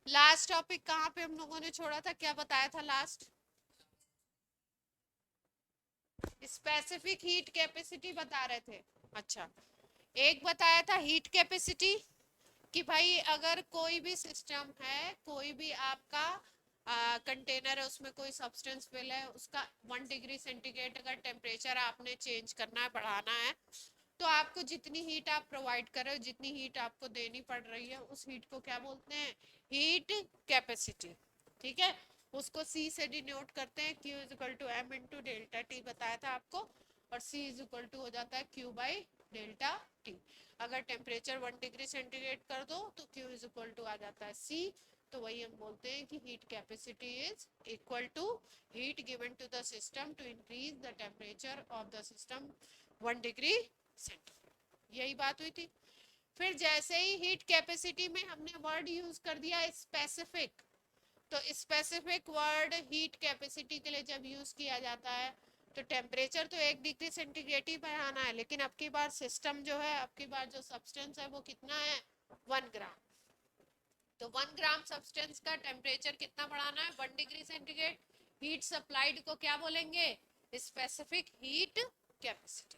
Last topic कहाँ पे हम लोगों ने छोड़ा था, क्या बताया था लास्ट? स्पेसिफिक हीट कैपेसिटी बता रहे थे। अच्छा, एक बताया था हीट कैपेसिटी कि भाई अगर कोई भी सिस्टम है, कोई भी आपका कंटेनर है, उसमें कोई सब्सटेंस फिल है, उसका 1 डिग्री सेंटीग्रेड अगर टेम्परेचर आपने चेंज करना है, बढ़ाना है, तो आपको जितनी हीट आप प्रोवाइड कर रहे हो, जितनी हीट आपको देनी पड़ रही है, उस हीट को क्या बोलते हैं? Heat capacity. ठीक है, उसको सी से डिनोट करते हैं, Q is equal to M into delta T बताया था आपको, और C इज इक्वल टू हो जाता है Q बाई डेल्टा टी। अगर टेम्परेचर 1 डिग्री सेंटीग्रेड कर दो तो Q इज इक्वल टू आ जाता है C। तो वही हम बोलते हैं कि heat capacity is equal to heat given to the system to increase the temperature of the system 1 degree centigrade. यही बात हुई थी। फिर जैसे ही हीट कैपेसिटी में हमने वर्ड यूज कर दिया स्पेसिफिक, तो स्पेसिफिक वर्ड हीट कैपेसिटी के लिए जब यूज किया जाता है, तो टेम्परेचर तो 1 डिग्री सेंटीग्रेड ही बढ़ाना है, लेकिन अब की बार सिस्टम जो है, अब की बार जो सब्सटेंस है वो कितना है? 1 ग्राम। तो 1 ग्राम सब्सटेंस का टेम्परेचर कितना बढ़ाना है? 1 डिग्री सेंटीग्रेड। हीट सप्लाइड को क्या बोलेंगे? Specific heat capacity.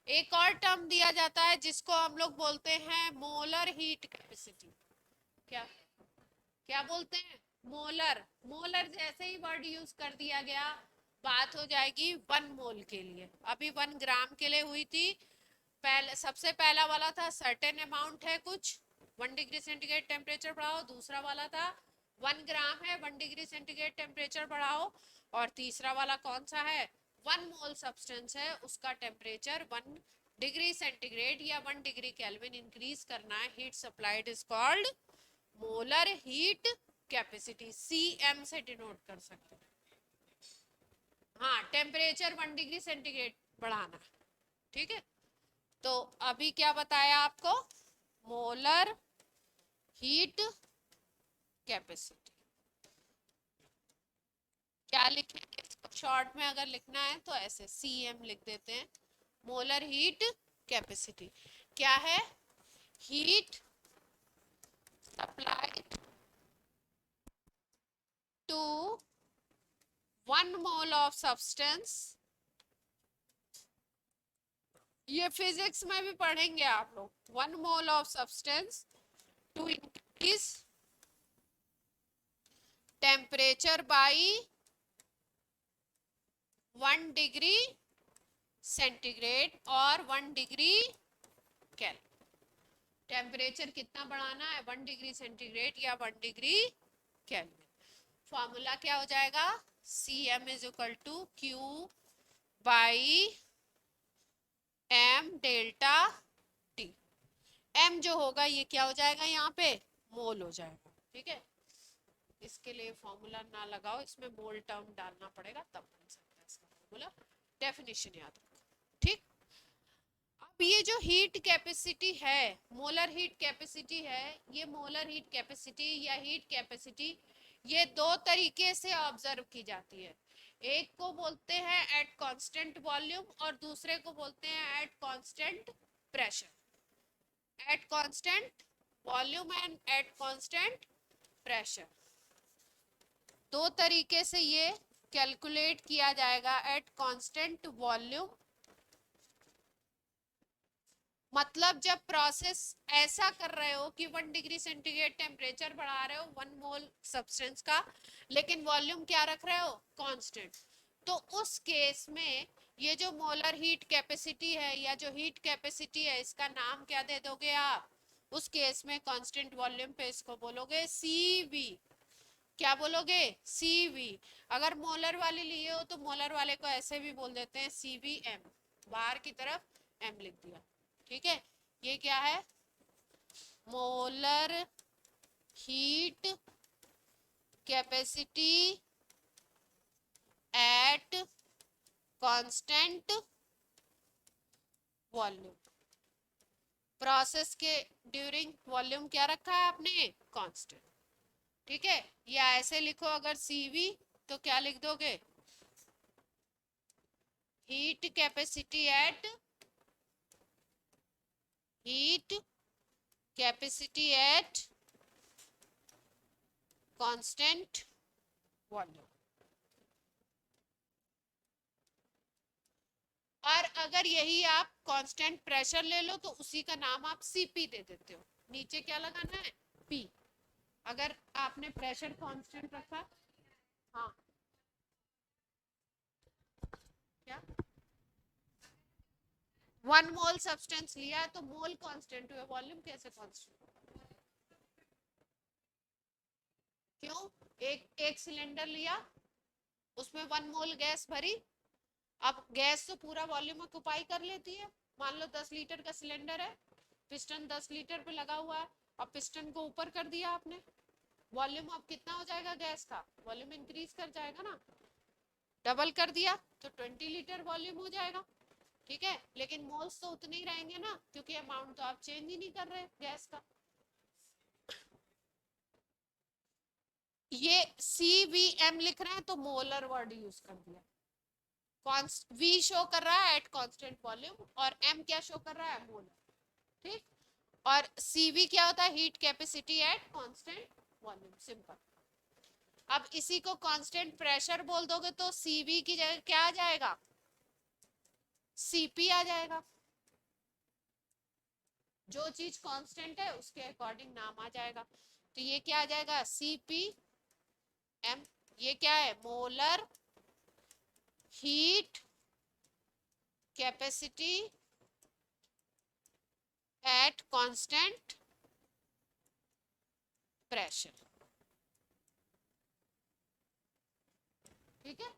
एक और टर्म दिया जाता है जिसको हम लोग बोलते हैं मोलर हीट कैपेसिटी। क्या क्या बोलते हैं? मोलर। मोलर जैसे ही वर्ड यूज कर दिया गया, बात हो जाएगी 1 मोल के लिए। अभी 1 ग्राम के लिए हुई थी। पहले सबसे पहला वाला था सर्टेन अमाउंट है कुछ, 1 डिग्री सेंटीग्रेड टेम्परेचर बढ़ाओ। दूसरा वाला था 1 ग्राम है, 1 डिग्री सेंटीग्रेड टेम्परेचर बढ़ाओ। और तीसरा वाला कौन सा है? 1 मोल सब्सटेंस है, उसका टेम्परेचर 1 डिग्री सेंटीग्रेड या 1 डिग्री केल्विन इंक्रीज करना है। Heat supplied is called molar heat capacity. CM से डिनोट कर सकते हैं। हाँ, टेम्परेचर 1 डिग्री सेंटीग्रेड बढ़ाना। ठीक है, तो अभी क्या बताया आपको? Molar heat capacity. क्या लिखेंगे इसको शॉर्ट में? अगर लिखना है तो ऐसे CM लिख देते हैं। मोलर हीट कैपेसिटी क्या है? Heat supplied to 1 mole of substance. ये फिजिक्स में भी पढ़ेंगे आप लोग। 1 mole of substance to increase temperature by 1 degree centigrade और 1 डिग्री केल्विन। टेम्परेचर कितना बढ़ाना है? 1 डिग्री सेंटीग्रेड या 1 डिग्री केल्विन। फॉर्मूला क्या हो जाएगा? CM is equal to Q by M delta T। M जो होगा ये क्या हो जाएगा? यहाँ पे मोल हो जाएगा। ठीक है, इसके लिए फॉर्मूला ना लगाओ, इसमें मोल टर्म डालना पड़ेगा तब बन सकता है इसका फॉर्मूला। डेफिनेशन याद रखो। ठीक, अब ये जो हीट कैपेसिटी है, मोलर हीट कैपेसिटी है, ये मोलर हीट कैपेसिटी या हीट कैपेसिटी, ये दो तरीके से ऑब्जर्व की जाती है। एक को बोलते हैं एट कांस्टेंट वॉल्यूम और दूसरे को बोलते हैं at constant pressure. At constant volume and at constant pressure, दो तरीके से ये कैलकुलेट किया जाएगा। एट कांस्टेंट वॉल्यूम मतलब जब प्रोसेस ऐसा कर रहे हो कि 1 डिग्री सेंटीग्रेड टेम्परेचर बढ़ा रहे हो 1 मोल सब्सटेंस का, लेकिन वॉल्यूम क्या रख रहे हो? कांस्टेंट। तो उस केस में ये जो मोलर हीट कैपेसिटी है या जो हीट कैपेसिटी है, इसका नाम क्या दे दोगे आप? उस केस में कांस्टेंट वॉल्यूम पे इसको बोलोगे CV। क्या बोलोगे? CV। अगर मोलर वाली लिए हो तो मोलर वाले को ऐसे भी बोल देते हैं CVM, बाहर की तरफ M लिख दिया। ठीक है, ये क्या है? Molar heat capacity at constant volume. Process के ड्यूरिंग वॉल्यूम क्या रखा है आपने? कांस्टेंट। ठीक है, या ऐसे लिखो अगर CV तो क्या लिख दोगे? Heat capacity eight heat capacity at constant volume. और अगर यही आप कांस्टेंट प्रेशर ले लो तो उसी का नाम आप सीपी दे देते हो, नीचे क्या लगाना है, पी। अगर आपने प्रेशर कांस्टेंट रखा, हाँ क्या, 1 मोल सब्सटेंस लिया है तो मोल कांस्टेंट हुआ, वॉल्यूम कैसे कांस्टेंट? क्यों? एक सिलेंडर लिया, उसमें 1 मोल गैस भरी, अब गैस तो पूरा वॉल्यूम ऑक्युपाई कर लेती है। मान लो 10 लीटर का सिलेंडर है, पिस्टन 10 लीटर पे लगा हुआ है, अब पिस्टन को ऊपर कर दिया आपने, वॉल्यूम अब कितना हो जाएगा, गैस का वॉल्यूम इंक्रीज कर जाएगा ना, डबल कर दिया तो 20 लीटर वॉल्यूम हो जाएगा। ठीक है, लेकिन मोल्स तो उतने ही रहेंगे ना, क्योंकि अमाउंट तो आप चेंज ही नहीं कर रहे गैस का। ये CVM लिख रहे हैं तो मोलर वर्ड यूज कर दिया। V शो कर रहा है एट कांस्टेंट वॉल्यूम, और M क्या शो कर रहा है, मोलर। ठीक, और CV क्या होता है, heat capacity at constant volume, simple. अब इसी को कांस्टेंट प्रेशर बोल दोगे तो CV की जगह क्या आ जाएगा, CP आ जाएगा। जो चीज कांस्टेंट है उसके अकॉर्डिंग नाम आ जाएगा, तो ये क्या आ जाएगा, CPM। ये क्या है, molar heat capacity at constant pressure. ठीक है,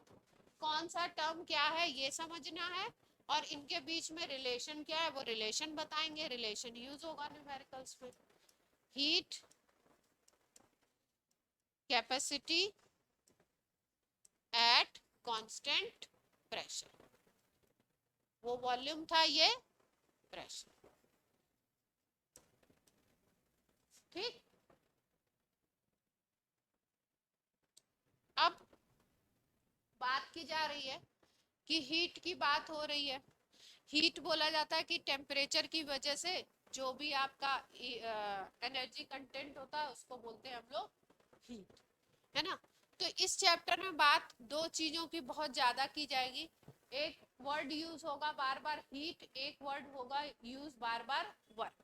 कौन सा टर्म क्या है ये समझना है, और इनके बीच में रिलेशन क्या है वो रिलेशन बताएंगे, रिलेशन यूज होगा न्यूमेरिकल्स में। Heat capacity at constant pressure, वो वॉल्यूम था, ये प्रेशर। ठीक, अब बात की जा रही है कि हीट की बात हो रही है। हीट बोला जाता है कि टेम्परेचर की वजह से जो भी आपका एनर्जी कंटेंट होता है उसको बोलते हैं हम लोग हीट, है ना। तो इस चैप्टर में बात दो चीजों की बहुत ज्यादा की जाएगी। एक वर्ड यूज होगा बार बार हीट, एक वर्ड होगा यूज बार बार वर्क।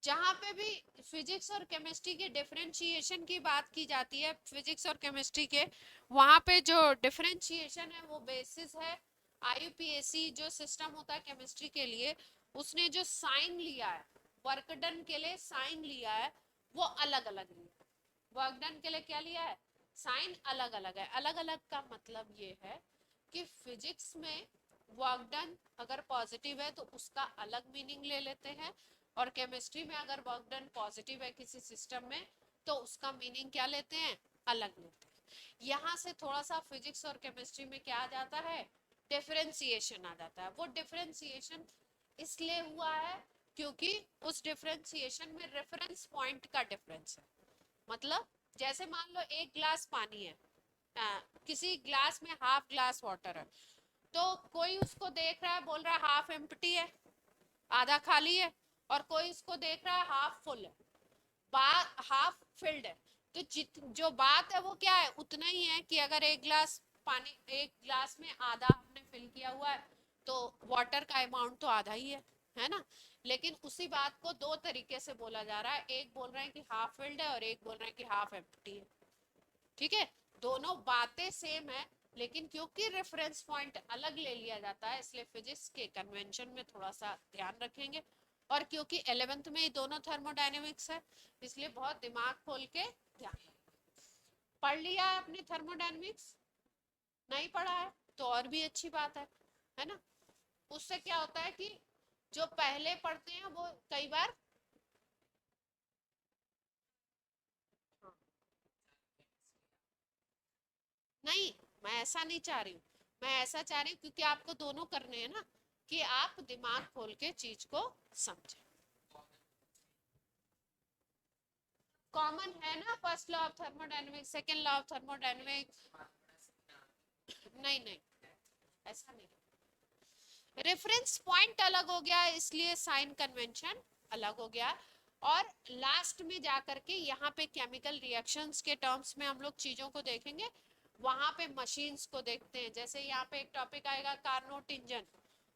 जहां पे भी फिजिक्स और केमिस्ट्री के डिफरेंशिएशन की बात की जाती है, फिजिक्स और केमिस्ट्री के, वहां पे जो डिफरेंशिएशन है वो बेसिस है IUPAC जो सिस्टम होता है केमिस्ट्री के लिए, उसने जो साइन लिया है वर्क डन के लिए, साइन लिया है वो अलग अलग लिया। वर्क डन के लिए क्या लिया है, साइन अलग अलग है। अलग अलग का मतलब ये है कि फिजिक्स में वर्क डन अगर पॉजिटिव है तो उसका अलग मीनिंग ले लेते हैं, और केमिस्ट्री में अगर वर्क डन पॉजिटिव है किसी सिस्टम में तो उसका मीनिंग क्या लेते हैं, अलग लेते हैं। यहाँ से थोड़ा सा फिजिक्स और केमिस्ट्री में क्या आ जाता है, डिफरेंशिएशन आ जाता है। वो डिफरेंशिएशन इसलिए हुआ है क्योंकि उस डिफरेंशिएशन में रेफरेंस पॉइंट का डिफरेंस है। मतलब जैसे मान लो एक ग्लास पानी है, किसी ग्लास में हाफ ग्लास वाटर है, तो कोई उसको देख रहा है बोल रहा है हाफ एम्प्टी है, आधा खाली है, और कोई उसको देख रहा है हाफ फुल है, हाफ फिल्ड है। तो जो बात है वो क्या है, उतना ही है कि अगर एक गिलास पानी, एक गिलास में आधा आपने फिल किया हुआ है तो वाटर का अमाउंट तो आधा ही है ना। लेकिन उसी बात को दो तरीके से बोला जा रहा है, एक बोल रहे हैं कि हाफ फिल्ड है और एक बोल रहे हैं कि हाफ एम्प्टी है। ठीक है, दोनों बातें सेम है, लेकिन क्योंकि रेफरेंस पॉइंट अलग ले लिया जाता है इसलिए फिजिक्स के कन्वेंशन में थोड़ा सा ध्यान रखेंगे। और क्योंकि 11th में ये दोनों थर्मोडायनेमिक्स है इसलिए बहुत दिमाग खोल के ध्यान। पढ़ लिया है अपने थर्मोडायनेमिक्स, नहीं पढ़ा है तो और भी अच्छी बात है ना। उससे क्या होता है कि जो पहले पढ़ते हैं वो कई बार, हाँ, नहीं, मैं ऐसा नहीं चाह रही हूँ, मैं ऐसा चाह रही हूँ क्योंकि आपको दोनों करने हैं ना, कि आप दिमाग खोल के चीज को समझें। कॉमन है ना, first law of thermodynamics, second law of thermodynamics. नहीं नहीं, ऐसा नहीं, रेफरेंस पॉइंट अलग हो गया इसलिए साइन कन्वेंशन अलग हो गया। और लास्ट में जाकर के यहाँ पे केमिकल रिएक्शंस के टर्म्स में हम लोग चीजों को देखेंगे, वहां पे मशीन्स को देखते हैं। जैसे यहाँ पे एक टॉपिक आएगा कार्नोट इंजन,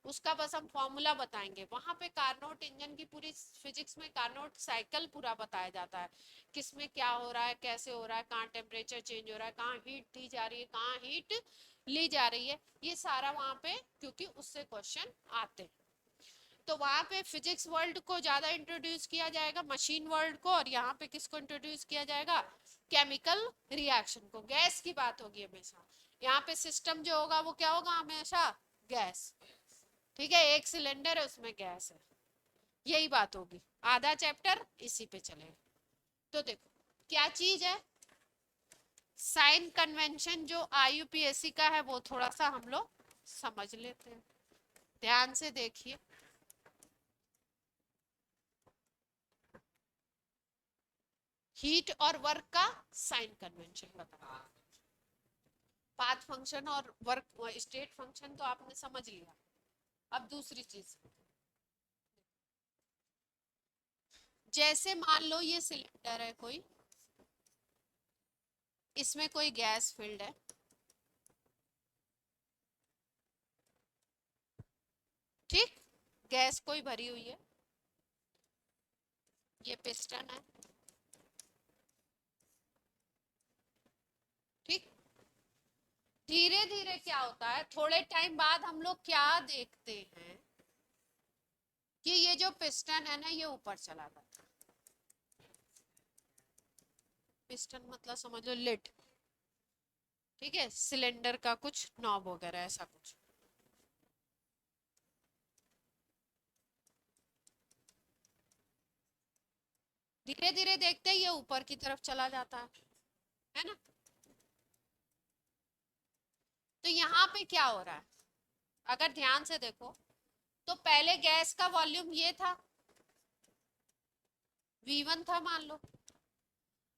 उसका बस हम फॉर्मूला बताएंगे। वहां पे कार्नोट इंजन की पूरी फिजिक्स में कार्नोट साइकिल पूरा बताया जाता है, किसमें क्या हो रहा है, कैसे हो रहा है, कहाँ टेम्परेचर चेंज हो रहा है, कहाँ हीट दी जा रही है, कहाँ हीट ली जा रही है, ये सारा वहां पे, क्योंकि उससे क्वेश्चन आते हैं। तो वहां पे फिजिक्स वर्ल्ड को ज्यादा इंट्रोड्यूस किया जाएगा, मशीन वर्ल्ड को, और यहाँ पे किसको इंट्रोड्यूस किया जाएगा, केमिकल रिएक्शन को। गैस की बात होगी हमेशा यहाँ पे, सिस्टम जो होगा वो क्या होगा, हमेशा गैस। ठीक है, एक सिलेंडर है उसमें गैस है, यही बात होगी। आधा चैप्टर इसी पे चलेगा। तो देखो क्या चीज है, साइन कन्वेंशन जो आईयूपीएससी का है वो थोड़ा सा हम लोग समझ लेते हैं, ध्यान से देखिए। हीट और वर्क का साइन कन्वेंशन बताओ। पाथ फंक्शन और वर्क स्टेट फंक्शन तो आपने समझ लिया। अब दूसरी चीज, जैसे मान लो ये सिलेंडर है कोई, इसमें कोई गैस फिल्ड है, ठीक, गैस कोई भरी हुई है, ये पिस्टन है, ठीक। धीरे धीरे क्या होता है, थोड़े टाइम बाद हम लोग क्या देखते हैं कि ये जो पिस्टन है ना ये ऊपर चला जाता है। पिस्टन मतलब समझ लो लिड, ठीक है, सिलेंडर का कुछ नॉब वगैरह ऐसा कुछ। धीरे धीरे देखते ही ये ऊपर की तरफ चला जाता है ना। तो यहाँ पे क्या हो रहा है, अगर ध्यान से देखो तो पहले गैस का वॉल्यूम ये था, V1 था मान लो।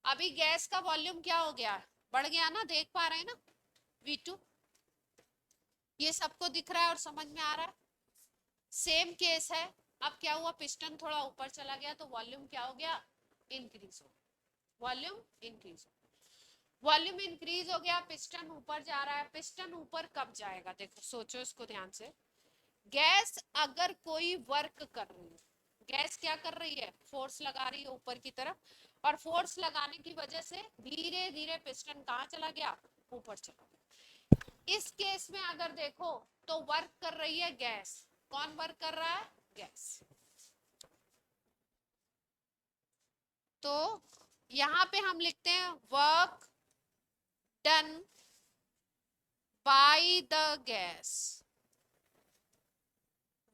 अभी गैस का वॉल्यूम क्या हो गया, बढ़ गया ना, देख पा रहे हैं ना, V2। ये सबको दिख रहा है और समझ में आ रहा है, सेम केस है। अब क्या हुआ, पिस्टन थोड़ा ऊपर चला गया तो वॉल्यूम क्या हो गया, इंक्रीज हो, वॉल्यूम इंक्रीज हो, वॉल्यूम इंक्रीज हो गया, पिस्टन ऊपर जा रहा है। पिस्टन ऊपर कब जाएगा, देखो सोचो इसको ध्यान से। गैस अगर कोई वर्क कर रही है, गैस क्या कर रही है, फोर्स लगा रही है ऊपर की तरफ, और फोर्स लगाने की वजह से धीरे धीरे पिस्टन कहाँ चला गया, ऊपर चला गया। इस केस में अगर देखो तो वर्क कर रही है गैस, कौन वर्क कर रहा है, गैस। तो यहां पे हम लिखते हैं work done by the gas,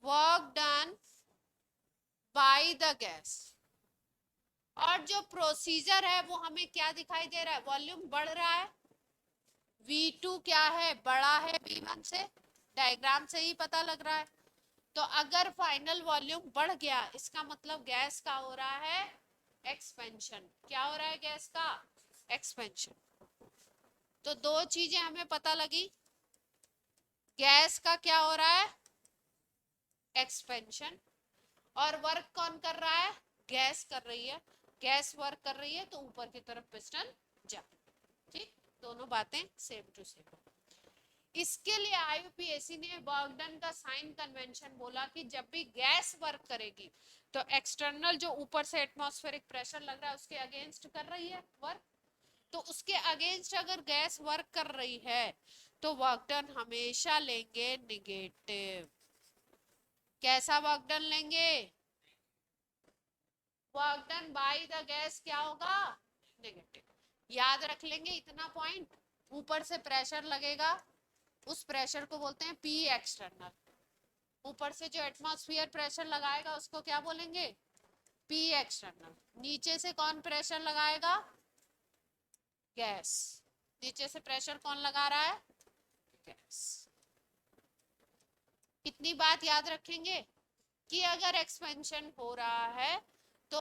work done by the gas. और जो प्रोसीजर है वो हमें क्या दिखाई दे रहा है, वॉल्यूम बढ़ रहा है, V2 क्या है, बड़ा है V1 से, डायग्राम से ही पता लग रहा है। तो अगर फाइनल वॉल्यूम बढ़ गया इसका मतलब गैस का हो रहा है एक्सपेंशन। क्या हो रहा है, गैस का एक्सपेंशन। तो दो चीजें हमें पता लगी, गैस का क्या हो रहा है, एक्सपेंशन, और वर्क कौन कर रहा है, गैस कर रही है। गैस वर्क कर रही है तो ऊपर की तरफ पिस्टन जा, ठीक, दोनों बातें सेम टू सेम। इसके लिए आईयूपीएसी ने वर्क डन का साइन कन्वेंशन बोला कि जब भी गैस वर्क करेगी तो एक्सटर्नल जो ऊपर से एटमॉस्फेरिक प्रेशर लग रहा है उसके अगेंस्ट कर रही है वर्क, तो उसके अगेंस्ट अगर गैस वर्क कर रही है तो वर्क डन हमेशा लेंगे निगेटिव। कैसा वर्क डन लेंगे, work done by the gas क्या होगा, नेगेटिव। याद रख लेंगे इतना पॉइंट, ऊपर से प्रेशर लगेगा, उस प्रेशर को बोलते हैं पी एक्सटर्नल। ऊपर से जो एटमॉस्फेयर प्रेशर लगाएगा उसको क्या बोलेंगे, पी एक्सटर्नल। नीचे से कौन प्रेशर लगाएगा, गैस। नीचे से प्रेशर कौन लगा रहा है, गैस। इतनी बात याद रखेंगे कि अगर एक्सपेंशन हो रहा है तो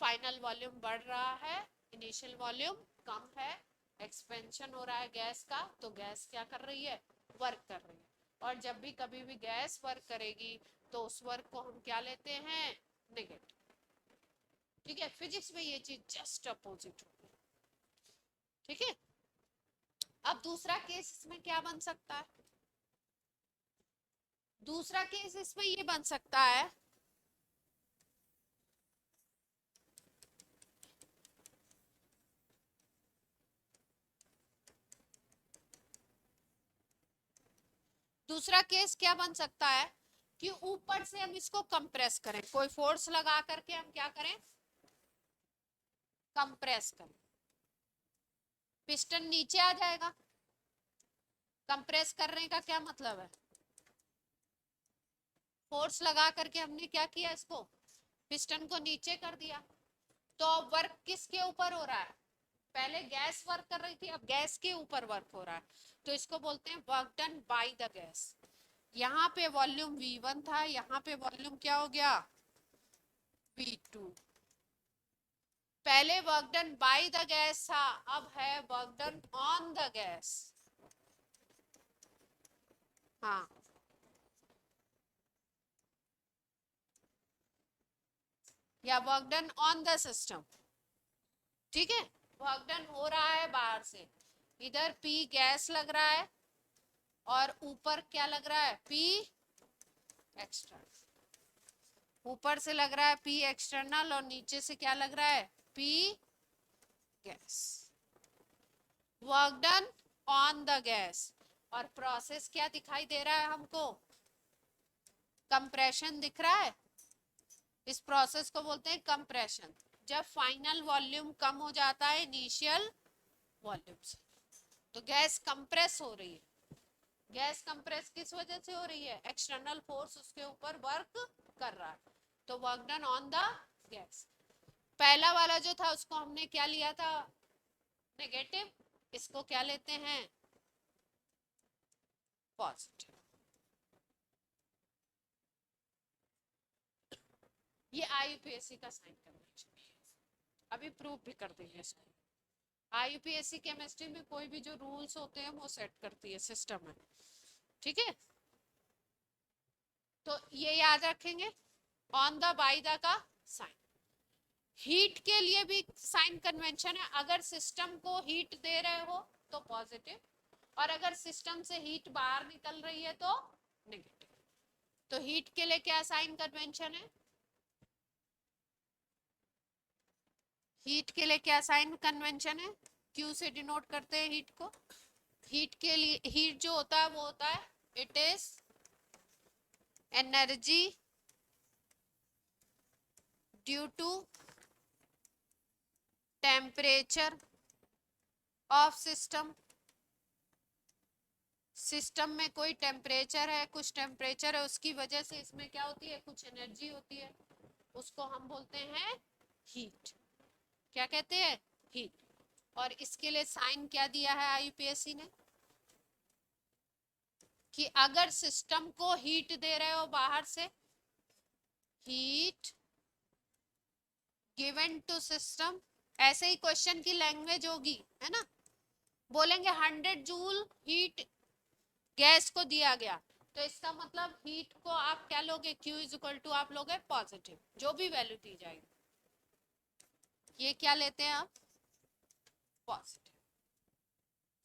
फाइनल वॉल्यूम बढ़ रहा है, इनिशियल वॉल्यूम कम है, एक्सपेंशन हो रहा है गैस का, तो गैस क्या कर रही है, वर्क कर रही है। और जब भी कभी भी गैस वर्क करेगी तो उस वर्क को हम क्या लेते हैं, नेगेटिव। ठीक है, फिजिक्स में ये चीज जस्ट अपोजिट होगी। ठीक है, अब दूसरा केस इसमें क्या बन सकता है? दूसरा केस इसमें ये बन सकता है, दूसरा केस क्या बन सकता है कि ऊपर से हम इसको कंप्रेस करें, कोई फोर्स लगा करके हम क्या करें, कंप्रेस करें, पिस्टन नीचे आ जाएगा। कंप्रेस करने का क्या मतलब है, फोर्स लगा करके हमने क्या किया, इसको पिस्टन को नीचे कर दिया। तो वर्क किसके ऊपर हो रहा है, पहले गैस वर्क कर रही थी, अब गैस के ऊपर वर्क हो रहा है, तो इसको बोलते हैं work done by the gas. यहाँ पे वॉल्यूम V1 था, यहाँ पे वॉल्यूम क्या हो गया, V2। पहले work done by the gas था, अब है work done on the gas. हाँ, या work done on the system. ठीक है, वर्क डन हो रहा है बाहर से, इधर P गैस लग रहा है और ऊपर क्या लग रहा है, P एक्सटर्नल। ऊपर से लग रहा है P एक्सटर्नल और नीचे से क्या लग रहा है, P gas. Work done on the gas, और प्रोसेस क्या दिखाई दे रहा है हमको, कंप्रेशन दिख रहा है। इस प्रोसेस को बोलते हैं कंप्रेशन, जब फाइनल वॉल्यूम कम हो जाता है इनिशियल वॉल्यूम से, तो गैस कंप्रेस हो रही है। गैस कंप्रेस किस वजह से हो रही है, एक्सटर्नल फोर्स उसके ऊपर वर्क कर रहा है, तो work done on the gas. पहला वाला जो था उसको हमने क्या लिया था, नेगेटिव, इसको क्या लेते हैं, पॉजिटिव। ये IUPAC का साइन कन्वेंशन है, अभी प्रूव भी कर देंगे इसको। IUPAC केमिस्ट्री में कोई भी जो रूल्स होते हैं वो सेट करती है सिस्टम में। ठीक है, तो ये याद रखेंगे, ऑन द बाय द का साइन। हीट के लिए भी साइन कन्वेंशन है, अगर सिस्टम को हीट दे रहे हो तो पॉजिटिव, और अगर सिस्टम से हीट बाहर निकल रही है तो नेगेटिव। तो हीट के लिए क्या साइन कन्वेंशन है, हीट के लिए क्या साइन कन्वेंशन है, क्यू से डिनोट करते हैं हीट को। हीट के लिए, हीट जो होता है वो होता है, it is energy due to temperature of system. System में कोई टेम्परेचर है, कुछ टेम्परेचर है, उसकी वजह से इसमें क्या होती है, कुछ एनर्जी होती है, उसको हम बोलते हैं हीट। क्या कहते हैं, हीट। और इसके लिए साइन क्या दिया है IUPAC ने, कि अगर सिस्टम को हीट दे रहे हो बाहर से, हीट गिवन टू सिस्टम, ऐसे ही क्वेश्चन की लैंग्वेज होगी, है ना, बोलेंगे 100 जूल हीट गैस को दिया गया, तो इसका मतलब हीट को आप क्या लोगे, Q इज इक्वल टू आप लोगे पॉजिटिव, जो भी वैल्यू दी जाएगी, ये क्या लेते हैं आप, पॉजिटिव।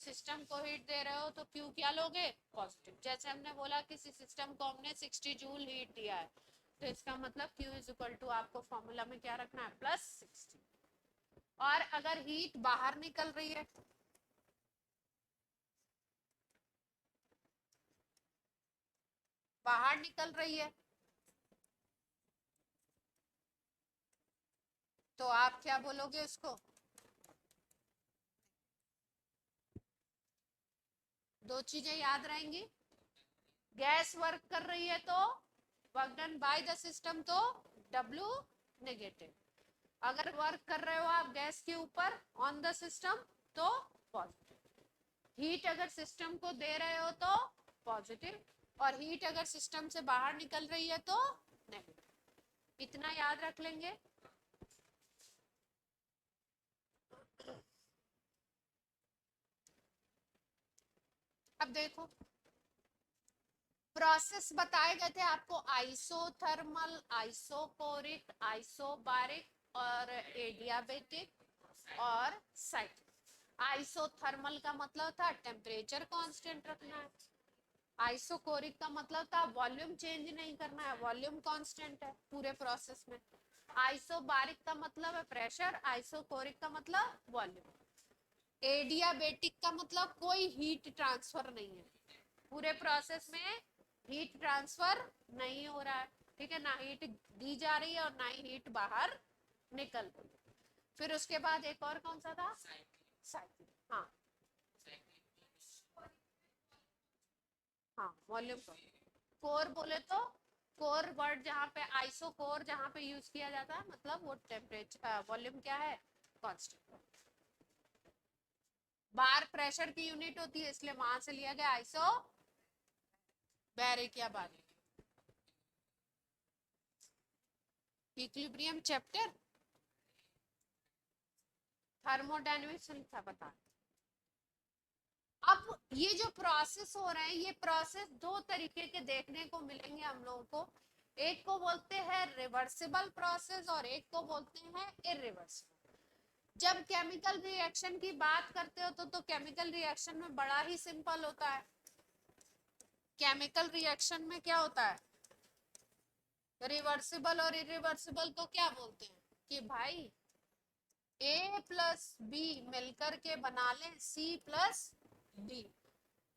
सिस्टम को हीट दे रहे हो तो Q क्या लोगे, पॉजिटिव। जैसे हमने बोला किसी सिस्टम को हमने 60 जूल हीट दिया है, तो इसका मतलब Q इज इक्वल टू आपको फॉर्मूला में क्या रखना है, +60। और अगर हीट बाहर निकल रही है, बाहर निकल रही है, तो आप क्या बोलोगे उसको, दो चीजें याद रहेंगी, गैस वर्क कर रही है तो work done by the system तो W नेगेटिव, अगर वर्क कर रहे हो आप गैस के ऊपर ऑन द सिस्टम तो पॉजिटिव। हीट अगर सिस्टम को दे रहे हो तो पॉजिटिव, और हीट अगर सिस्टम से बाहर निकल रही है तो नेगेटिव। इतना याद रख लेंगे। अब देखो, प्रोसेस बताए गए थे आपको, आइसोथर्मल, आइसोकोरिक, आइसोबारिक, और एडियाबेटिक और साइक्लिक। आइसोथर्मल का मतलब था टेम्परेचर कांस्टेंट रखना है, आइसोकोरिक का मतलब था वॉल्यूम चेंज नहीं करना है, वॉल्यूम कांस्टेंट है पूरे प्रोसेस में। आइसोबारिक का मतलब है प्रेशर, आइसोकोरिक का मतलब वॉल्यूम। एडियाबेटिक का मतलब कोई हीट ट्रांसफर नहीं है, पूरे प्रोसेस में हीट ट्रांसफर नहीं हो रहा है, ठीक है, ना हीट दी जा रही है और ना ही हीट बाहर निकल रही है। फिर उसके बाद एक और कौन सा था, साइक्लिक। हाँ हाँ वॉल्यूम कोर बोले तो, कोर वर्ड जहाँ पे आइसो कोर जहाँ पे यूज किया जाता है मतलब वो टेम्परेचर वॉल्यूम क्या है, कांस्टेंट। बार प्रेशर की यूनिट होती है इसलिए वहां से लिया गया आइसो बैरिक या बारिक। इक्विलिब्रियम चैप्टर थर्मोडायनेमिक्स लिखा बता। अब ये जो प्रोसेस हो रहे हैं ये प्रोसेस दो तरीके के देखने को मिलेंगे हम लोगों को, एक को बोलते हैं रिवर्सिबल प्रोसेस और एक को बोलते हैं इरिवर्सिबल। जब केमिकल रिएक्शन की बात करते हो तो केमिकल रिएक्शन में बड़ा ही सिंपल होता है। केमिकल रिएक्शन में क्या होता है, रिवर्सिबल और इरिवर्सिबल को क्या बोलते हैं कि भाई ए प्लस बी मिलकर के बना लें सी प्लस डी,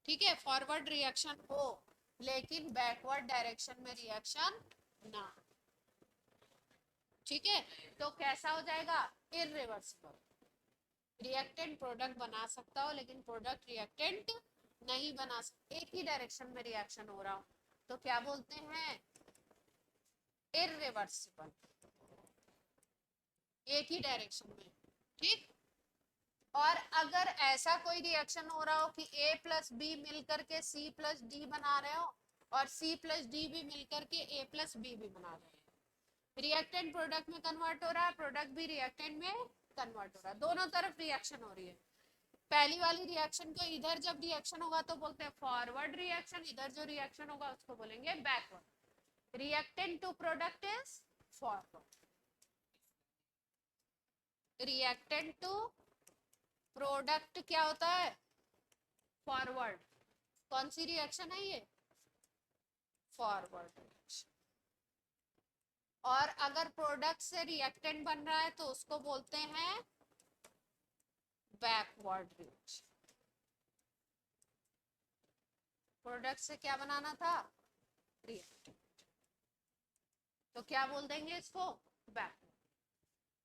ठीक है, फॉरवर्ड रिएक्शन हो लेकिन बैकवर्ड डायरेक्शन में रिएक्शन ना, ठीक है, तो कैसा हो जाएगा, इरिवर्सिबल। रिएक्टेंट प्रोडक्ट बना सकता हो लेकिन प्रोडक्ट रिएक्टेंट नहीं बना सकता, एक ही डायरेक्शन में रिएक्शन हो रहा हो तो क्या बोलते हैं, इरिवर्सिबल, एक ही डायरेक्शन में, ठीक। और अगर ऐसा कोई रिएक्शन हो रहा हो कि ए प्लस बी मिलकर के सी प्लस डी बना रहे हो और सी प्लस डी भी मिलकर के ए प्लस बी भी बना रहे हो, रिएक्टेंट प्रोडक्ट में कन्वर्ट हो रहा है, प्रोडक्ट भी रिएक्टेंट में कन्वर्ट हो रहा है, दोनों तरफ रिएक्शन हो रही है। पहली वाली रिएक्शन को इधर जब रिएक्शन होगा तो बोलते हैं फॉरवर्ड रिएक्शन, इधर जो रिएक्शन होगा उसको बोलेंगे backward. Reactant to product is forward, reactant to product क्या होता है, फॉरवर्ड। कौन सी रिएक्शन है ये, फॉरवर्ड रिएक्शन। और अगर प्रोडक्ट से रिएक्टेंट बन रहा है तो उसको बोलते हैं बैकवर्ड रिएक्शन। प्रोडक्ट से क्या बनाना था, रिएक्टेंट, तो क्या बोल देंगे इसको, बैकवर्ड।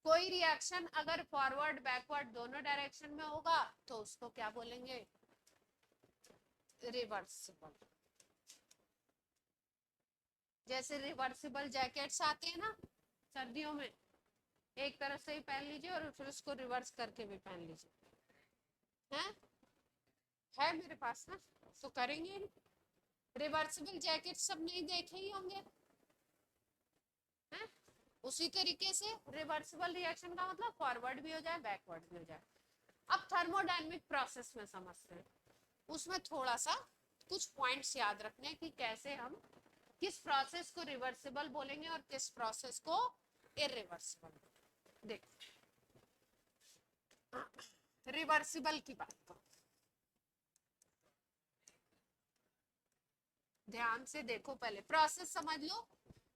कोई रिएक्शन अगर फॉरवर्ड बैकवर्ड दोनों डायरेक्शन में होगा तो उसको क्या बोलेंगे, रिवर्सिबल। जैसे रिवर्सिबल जैकेट्स आते हैं ना सर्दियों में, एक तरफ से ही पहन लीजिए और फिर उसको रिवर्स करके भी पहन लीजिए, है मेरे पास ना, तो करेंगे। रिवर्सिबल जैकेट सब नहीं देखे ही होंगे, हैं? उसी तरीके से रिवर्सिबल रिएक्शन का मतलब फॉरवर्ड भी हो जाए बैकवर्ड भी हो जाए। अब थर्मोडायनेमिक प्रोसेस में समझते हैं, उसमें थोड़ा सा कुछ पॉइंट्स याद रखने कि कैसे हम किस प्रोसेस को रिवर्सिबल बोलेंगे और किस प्रोसेस को इरिवर्सिबल। देखो रिवर्सिबल की बात करो, ध्यान से देखो, पहले प्रोसेस समझ लो,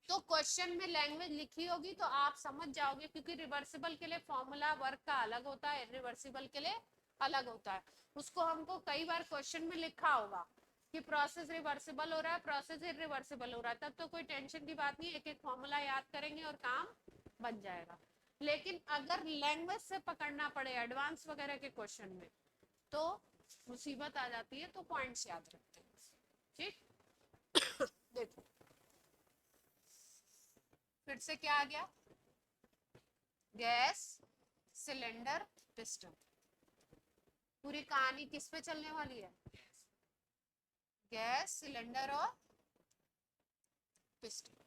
तो क्वेश्चन में लैंग्वेज लिखी होगी तो आप समझ जाओगे, क्योंकि रिवर्सिबल के लिए फॉर्मूला वर्क का अलग होता है, रिवर्सिबल के लिए अलग होता है। उसको हमको कई बार क्वेश्चन में लिखा होगा कि प्रोसेस रिवर्सिबल हो रहा है, प्रोसेस इरिवर्सिबल हो रहा है, तब तो कोई टेंशन की बात नहीं, एक एक फॉर्मूला याद करेंगे और काम बन जाएगा। लेकिन अगर लैंग्वेज से पकड़ना पड़े एडवांस वगैरह के क्वेश्चन में तो मुसीबत आ जाती है, तो पॉइंट्स याद रखते हैं, ठीक। देखो फिर से क्या आ गया, गैस सिलेंडर पिस्टन, पूरी कहानी किस पे चलने वाली है, गैस सिलेंडर और पिस्टन,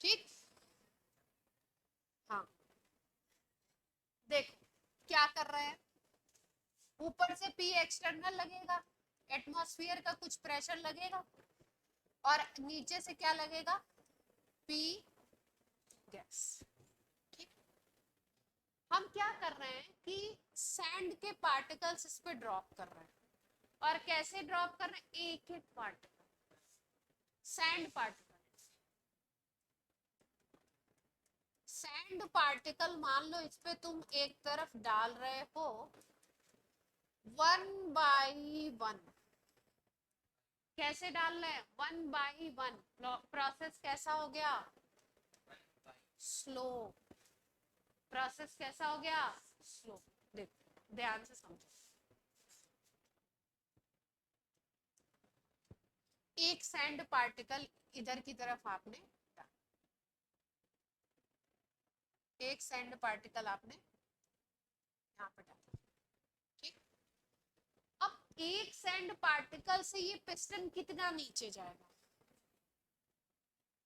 ठीक। हाँ देखो क्या कर रहे हैं, ऊपर से पी एक्सटर्नल लगेगा, एटमॉस्फेयर का कुछ प्रेशर लगेगा, और नीचे से क्या लगेगा, पी गैस। ठीक, हम क्या कर रहे हैं कि सैंड के पार्टिकल्स इस पे ड्रॉप कर रहे हैं। और कैसे ड्रॉप कर रहे हैं, एक एक particle, sand particle. Sand particle मान लो इस पे तुम एक तरफ डाल रहे हो 1 by 1। कैसे डाल रहे हैं, 1 by 1। प्रोसेस कैसा हो गया, स्लो। प्रोसेस कैसा हो गया, स्लो। देखो ध्यान से समझो, एक सैंड पार्टिकल इधर की तरफ आपने, एक सैंड पार्टिकल आपने यहाँ पे डाला। ठीक, अब एक सैंड पार्टिकल से ये पिस्टन कितना नीचे जाएगा,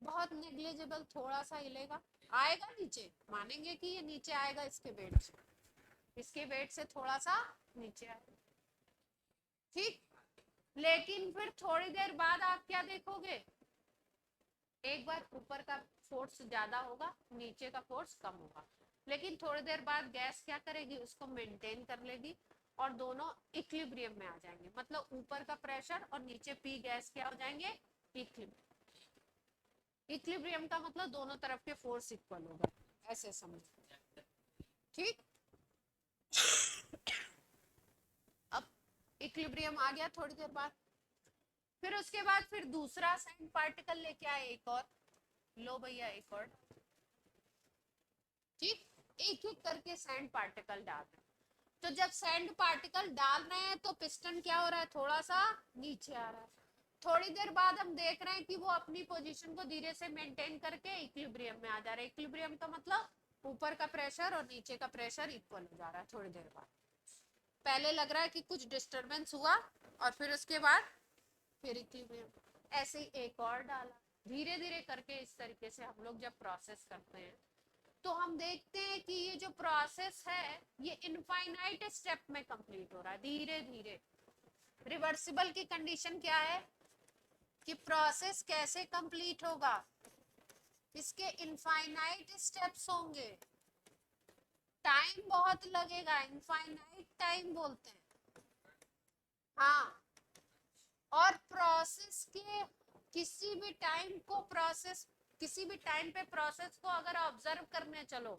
बहुत नेग्लिजिबल, थोड़ा सा हिलेगा, आएगा नीचे, मानेंगे कि ये नीचे आएगा इसके वेट से, इसके वेट से थोड़ा सा नीचे आएगा। ठीक, लेकिन फिर थोड़ी देर बाद आप क्या देखोगे, एक बार ऊपर का फोर्स ज्यादा होगा, नीचे का फोर्स कम होगा, लेकिन थोड़ी देर बाद गैस क्या करेगी, उसको मेंटेन कर लेगी और दोनों इक्विलिब्रियम में आ जाएंगे। मतलब ऊपर का प्रेशर और नीचे पी गैस क्या हो जाएंगे, इक्विलिब्रियम। इक्विलिब्रियम का मतलब दोनों तरफ के फोर्स इक्वल होगा, ऐसे समझ। ठीक, अब इक्विलिब्रियम आ गया थोड़ी देर बाद, फिर उसके बाद फिर दूसरा सैंड पार्टिकल लेके आए एक और, लो भैया एक और। ठीक, एक एक करके सैंड पार्टिकल डाल रहे हैं। तो जब सैंड पार्टिकल डाल रहे हैं तो पिस्टन क्या हो रहा है, थोड़ा सा नीचे आ रहा है। थोड़ी देर बाद हम देख रहे हैं कि वो अपनी पोजीशन को धीरे से मेंटेन करके इक्विलिब्रियम में आ जा रहा है। इक्विलिब्रियम का मतलब ऊपर का प्रेशर और नीचे का प्रेशर इक्वल हो जा रहा है थोड़ी देर बाद। पहले लग रहा है कि कुछ डिस्टरबेंस हुआ और फिर उसके बाद फिर इक्विलिब्रियम। ऐसे ही एक और डाला, धीरे धीरे करके इस तरीके से हम लोग जब प्रोसेस करते हैं तो हम देखते हैं कि ये जो प्रोसेस है ये इनफाइनाइट स्टेप में कंप्लीट हो रहा है, धीरे धीरे। रिवर्सिबल की कंडीशन क्या है कि प्रोसेस कैसे कंप्लीट होगा, इसके इनफाइनाइट स्टेप्स होंगे, टाइम बहुत लगेगा, इनफाइनाइट टाइम बोलते हैं। हाँ, और प्रोसेस के किसी भी टाइम को, प्रोसेस किसी भी टाइम पे प्रोसेस को अगर ऑब्जर्व करने चलो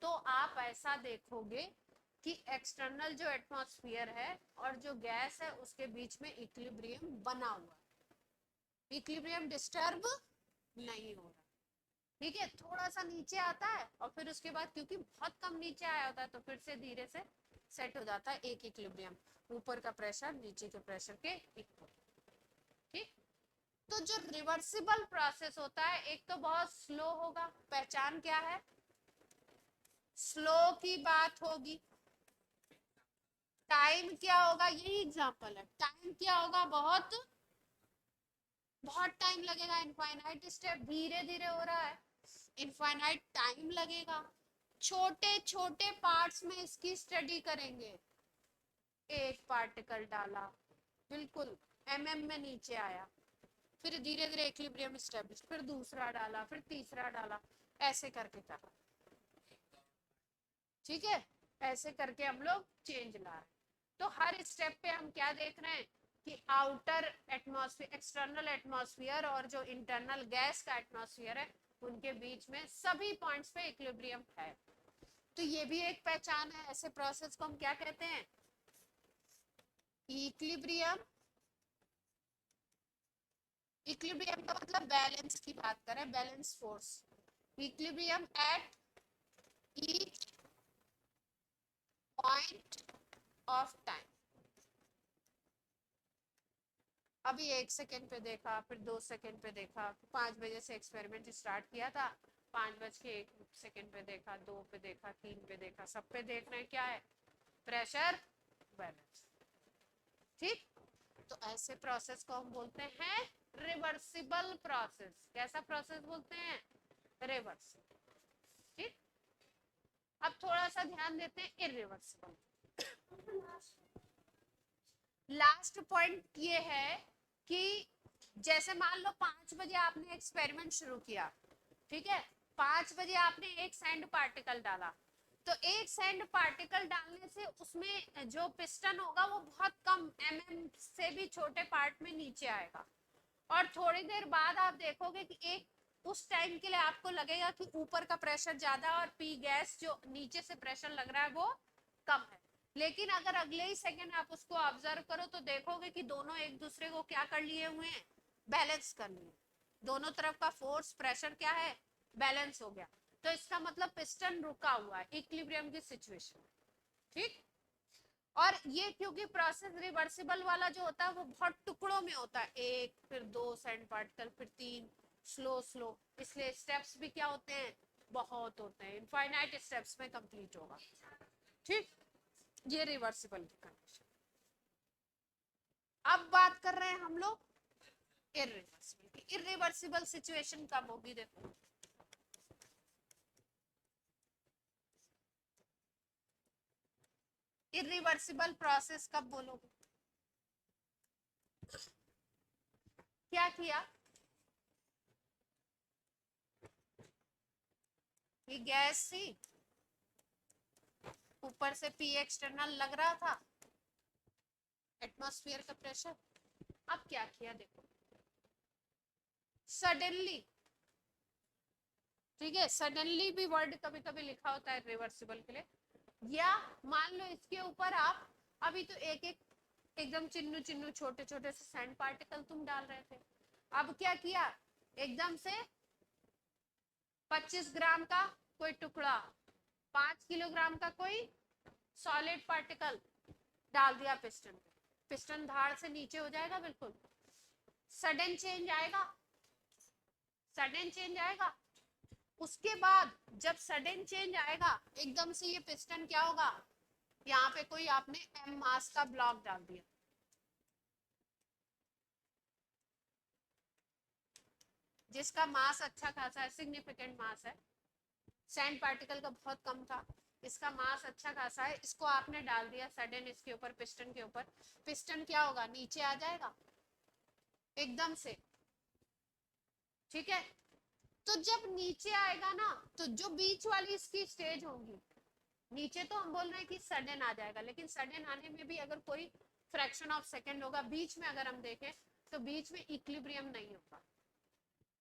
तो आप ऐसा देखोगे कि एक्सटर्नल जो एटमॉस्फेयर है और जो गैस है उसके बीच में इक्विलिब्रियम बना हुआ है, इक्विलिब्रियम डिस्टर्ब नहीं हो रहा। ठीक है, थोड़ा सा नीचे आता है और फिर उसके बाद क्योंकि बहुत कम नीचे आया होता है तो फिर से धीरे से सेट हो जाता है एक इक्विलिब्रियम, ऊपर का प्रेशर नीचे के प्रेशर के इक्वल। ठीक, तो जो रिवर्सिबल प्रोसेस होता है एक तो बहुत स्लो होगा, पहचान क्या है, स्लो की बात होगी। टाइम क्या होगा, यही एग्जांपल है, टाइम क्या होगा, बहुत बहुत टाइम लगेगा, इनफाइनाइट स्टेप, धीरे धीरे हो रहा है, इनफाइनाइट टाइम लगेगा। छोटे छोटे पार्ट्स में इसकी स्टडी करेंगे, एक पार्टिकल डाला बिल्कुल एमएम में नीचे आया, फिर धीरे धीरे इक्विलिब्रियम एस्टेब्लिश, फिर दूसरा डाला, फिर तीसरा डाला, ऐसे करके करा। ठीक है, ऐसे करके हम लोग चेंज ला रहे हैं। तो हर स्टेप पे हम क्या देख रहे हैं कि आउटर एटमॉस्फेयर, एक्सटर्नल एटमॉस्फेयर और जो इंटरनल गैस का एटमॉस्फेयर है उनके बीच में सभी पॉइंट्स पे इक्विलिब्रियम है। तो ये भी एक पहचान है, ऐसे प्रोसेस को हम क्या कहते हैं, इक्विलिब्रियम। इक्विलिब्रियम का मतलब बैलेंस की बात करें, balance force, equilibrium at each point of time. अभी 1 सेकेंड पे देखा, फिर 2 सेकेंड पे देखा, 5 बजे से एक्सपेरिमेंट स्टार्ट किया था, 5 बज के 1 सेकेंड पे देखा, 2 पे देखा, 3 पे देखा, सब पे देख रहे हैं क्या है, प्रेशर बैलेंस। ठीक, तो ऐसे प्रोसेस को हम बोलते हैं रिवर्सिबल प्रोसेस। कैसा प्रोसेस बोलते हैं, रिवर्सिबल। ठीक, अब थोड़ा सा ध्यान देते हैं इरिवर्सिबल। लास्ट पॉइंट ये है कि जैसे मान लो 5 बजे आपने एक्सपेरिमेंट शुरू किया, ठीक है, 5 बजे आपने एक सैंड पार्टिकल डाला, तो एक सैंड पार्टिकल डालने से उसमें जो पिस्टन होगा वो बहुत कम से भी छोटे पार्ट में नीचे आएगा, और थोड़ी देर बाद आप देखोगे कि एक उस टाइम के लिए आपको लगेगा कि ऊपर का प्रेशर ज्यादा और पी गैस जो नीचे से प्रेशर लग रहा है वो कम है। लेकिन अगर अगले ही सेकंड आप उसको ऑब्जर्व करो तो देखोगे कि दोनों एक दूसरे को क्या कर लिए हुए हैं, बैलेंस कर लिए, दोनों तरफ का फोर्स प्रेशर क्या है, बैलेंस हो गया। तो इसका मतलब पिस्टन रुका हुआ है, इक्विलिब्रियम की सिचुएशन, ठीक। और ये क्योंकि प्रोसेस रिवर्सिबल वाला जो होता है वो बहुत टुकड़ों में होता है, एक फिर दो सैंड पार्टिकल फिर तीन, स्लो स्लो, इसलिए स्टेप्स भी क्या होते हैं, बहुत होते हैं, इनफाइनाइट स्टेप्स में कंप्लीट होगा, ठीक। ये रिवर्सिबल की कंडीशन। अब बात कर रहे हैं हम लोग इरिवर्सिबल की। इरिवर्सिबल सिचुएशन कब होगी, देखो इरिवर्सिबल प्रोसेस कब बोलोगे, क्या किया, ये गैस थी, ऊपर से पी एक्सटर्नल लग रहा था, एटमॉस्फेयर का प्रेशर। अब क्या किया देखो, सडनली, ठीक है, सडनली भी वर्ड कभी कभी लिखा होता है रिवर्सिबल के लिए, या मान लो इसके ऊपर आप अभी तो एक एक एकदम चिन्नू चिन्नू छोटे छोटे से सैंड पार्टिकल तुम डाल रहे थे, अब क्या किया, एकदम से 25 ग्राम का कोई टुकड़ा, 5 किलोग्राम का कोई सॉलिड पार्टिकल डाल दिया पिस्टन पे, पिस्टन धार से नीचे हो जाएगा, बिल्कुल सडन चेंज आएगा, सडन चेंज आएगा। उसके बाद जब सडन चेंज आएगा एकदम से ये पिस्टन क्या होगा, यहाँ पे कोई आपने एम मास का ब्लॉक डाल दिया, जिसका मास अच्छा खासा है, सिग्निफिकेंट मास है, सैंड पार्टिकल का बहुत कम था, इसका मास अच्छा खासा है, इसको आपने डाल दिया सडन इसके ऊपर, पिस्टन के ऊपर, पिस्टन क्या होगा, नीचे आ जाएगा एकदम से, ठीक है। तो जब नीचे आएगा ना, तो जो बीच वाली इसकी स्टेज होगी, नीचे तो हम बोल रहे हैं कि सडन आ जाएगा, लेकिन सडन आने में भी अगर कोई फ्रैक्शन ऑफ सेकंड होगा, बीच में अगर हम देखें तो बीच में इक्विलिब्रियम नहीं होगा।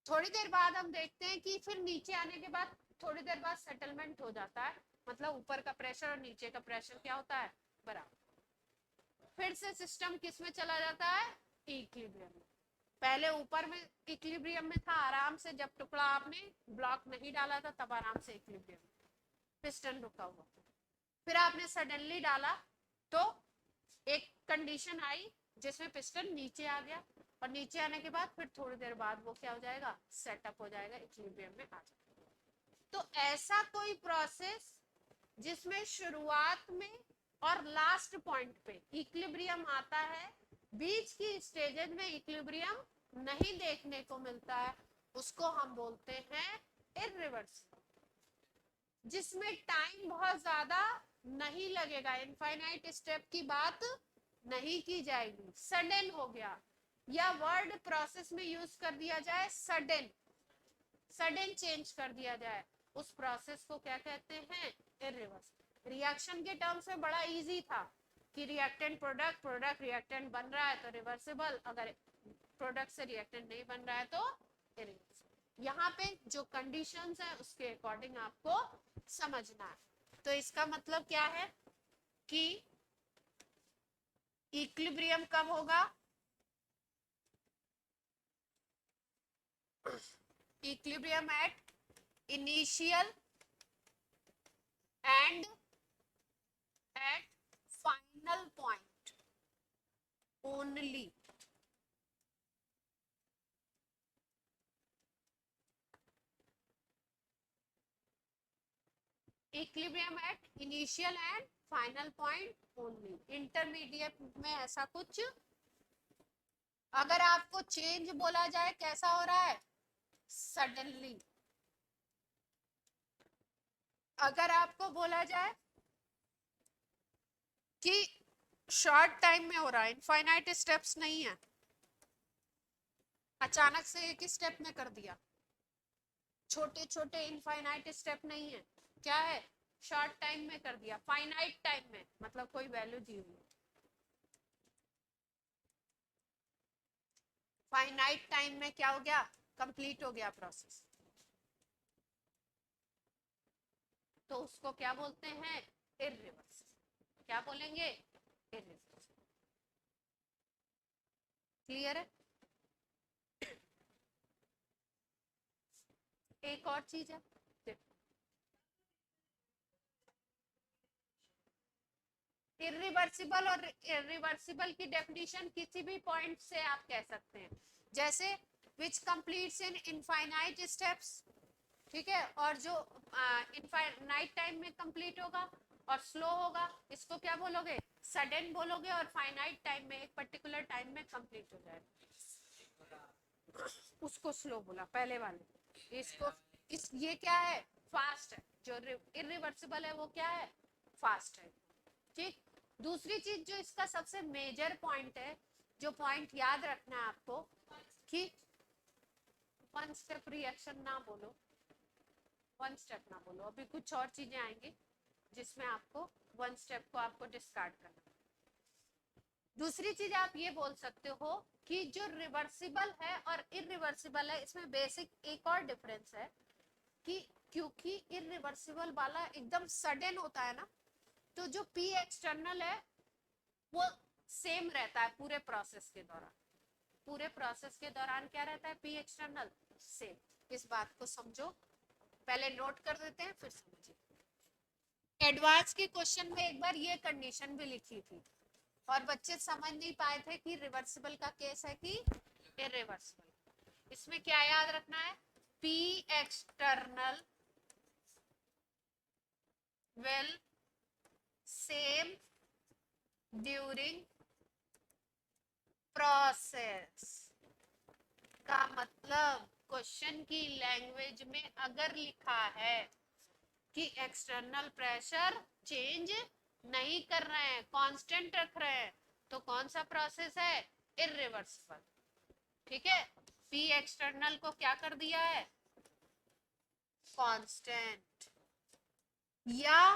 थोड़ी देर बाद हम देखते हैं कि फिर नीचे आने के बाद थोड़ी देर बाद सेटलमेंट हो जाता है, मतलब ऊपर का प्रेशर और नीचे का प्रेशर क्या होता है, बराबर, फिर से सिस्टम किस में चला जाता है, इक्विलिब्रियम में। पहले ऊपर में इक्विलिब्रियम में था आराम से, जब टुकड़ा आपने ब्लॉक नहीं डाला था तब आराम से इक्विलिब्रियम, पिस्टन रुका हुआ, फिर आपने सडनली डाला तो एक कंडीशन आई जिसमें पिस्टन नीचे आ गया, और नीचे आने के बाद फिर थोड़ी देर बाद वो क्या हो जाएगा, सेटअप हो जाएगा, इक्विलिब्रियम में आ जाएगा। तो ऐसा कोई प्रोसेस जिसमें शुरुआत में और लास्ट पॉइंट पे इक्विलिब्रियम आता है, बीच की स्टेजेस में इक्विलिब्रियम नहीं देखने को मिलता है, उसको हम बोलते हैं इरिवर्सिबल, जिसमें टाइम बहुत ज्यादा नहीं लगेगा, इनफाइनाइट स्टेप की बात नहीं की जाएगी, सडन हो गया, या वर्ड प्रोसेस में यूज कर दिया जाए सडन, सडन चेंज कर दिया जाए, उस प्रोसेस को क्या कहते हैं, इरिवर्सिबल। रिएक्शन के टर्म्स में बड़ा इजी था कि रिएक्टेंट प्रोडक्ट, प्रोडक्ट रिएक्टेंट बन रहा है तो रिवर्सिबल, अगर प्रोडक्ट से रिएक्टेंट नहीं बन रहा है तो इरिवर्सिबल। यहाँ पे जो कंडीशंस है उसके अकॉर्डिंग आपको समझना है। तो इसका मतलब क्या है कि इक्विलिब्रियम कब होगा, equilibrium at initial and at final point only. Equilibrium at initial and final point only, intermediate में ऐसा कुछ, अगर आपको चेंज बोला जाए कैसा हो रहा है, सडनली, अगर आपको बोला जाए कि शॉर्ट टाइम में हो रहा है, इनफाइनाइट स्टेप्स नहीं है, अचानक से एक स्टेप में कर दिया, छोटे छोटे इनफाइनाइट स्टेप नहीं है, क्या है, शॉर्ट टाइम में कर दिया, फाइनाइट टाइम में, मतलब कोई वैल्यू दी हुई, फाइनाइट टाइम में क्या हो गया, कंप्लीट हो गया प्रोसेस, तो उसको क्या बोलते हैं, इररिवर्सिबल। क्या बोलेंगे, इररिवर्सिबल। क्लियर है। एक और चीज है, इरिवर्सिबल और इरिवर्सिबल की डेफिनेशन किसी भी पॉइंट से आप कह सकते हैं, जैसे विच कंप्लीट्स इन इनफाइनाइट स्टेप्स, ठीक है, और जो इनफाइनाइट टाइम में कंप्लीट होगा और स्लो होगा, इसको क्या बोलोगे, सडन बोलोगे, और फाइनाइट टाइम में, एक पर्टिकुलर टाइम में कंप्लीट हो जाएगा, उसको स्लो बोला पहले वाले। इसको ये क्या है, फास्ट है, जो इरिवर्सिबल है वो क्या है, फास्ट है। ठीक। दूसरी चीज जो इसका सबसे मेजर पॉइंट है, जो पॉइंट याद रखना है आपको, कि वन स्टेप रिएक्शन ना बोलो, वन स्टेप ना बोलो, अभी कुछ और चीजें आएंगी जिसमें आपको वन स्टेप को आपको डिस्कार्ड करना। दूसरी चीज आप ये बोल सकते हो कि जो रिवर्सिबल है और इरिवर्सिबल है, इसमें बेसिक एक और डिफरेंस है कि क्योंकि इरिवर्सिबल वाला एकदम सडन होता है ना, तो जो पी एक्सटर्नल है वो सेम रहता है पूरे प्रोसेस के दौरान, पूरे प्रोसेस के दौरान क्या रहता है, पी एक्सटर्नल सेम। इस बात को समझो, पहले नोट कर देते हैं फिर समझिए। एडवांस के क्वेश्चन में एक बार ये कंडीशन भी लिखी थी और बच्चे समझ नहीं पाए थे कि रिवर्सिबल का केस है कि इरिवर्सिबल। इसमें क्या याद रखना है, P external will same during process, का मतलब क्वेश्चन की लैंग्वेज में अगर लिखा है कि एक्सटर्नल प्रेशर चेंज नहीं कर रहे हैं, कांस्टेंट रख रहे हैं, तो कौन सा प्रोसेस है, इरिवर्सिबल। ठीक है, पी एक्सटर्नल को क्या कर दिया है, कांस्टेंट, या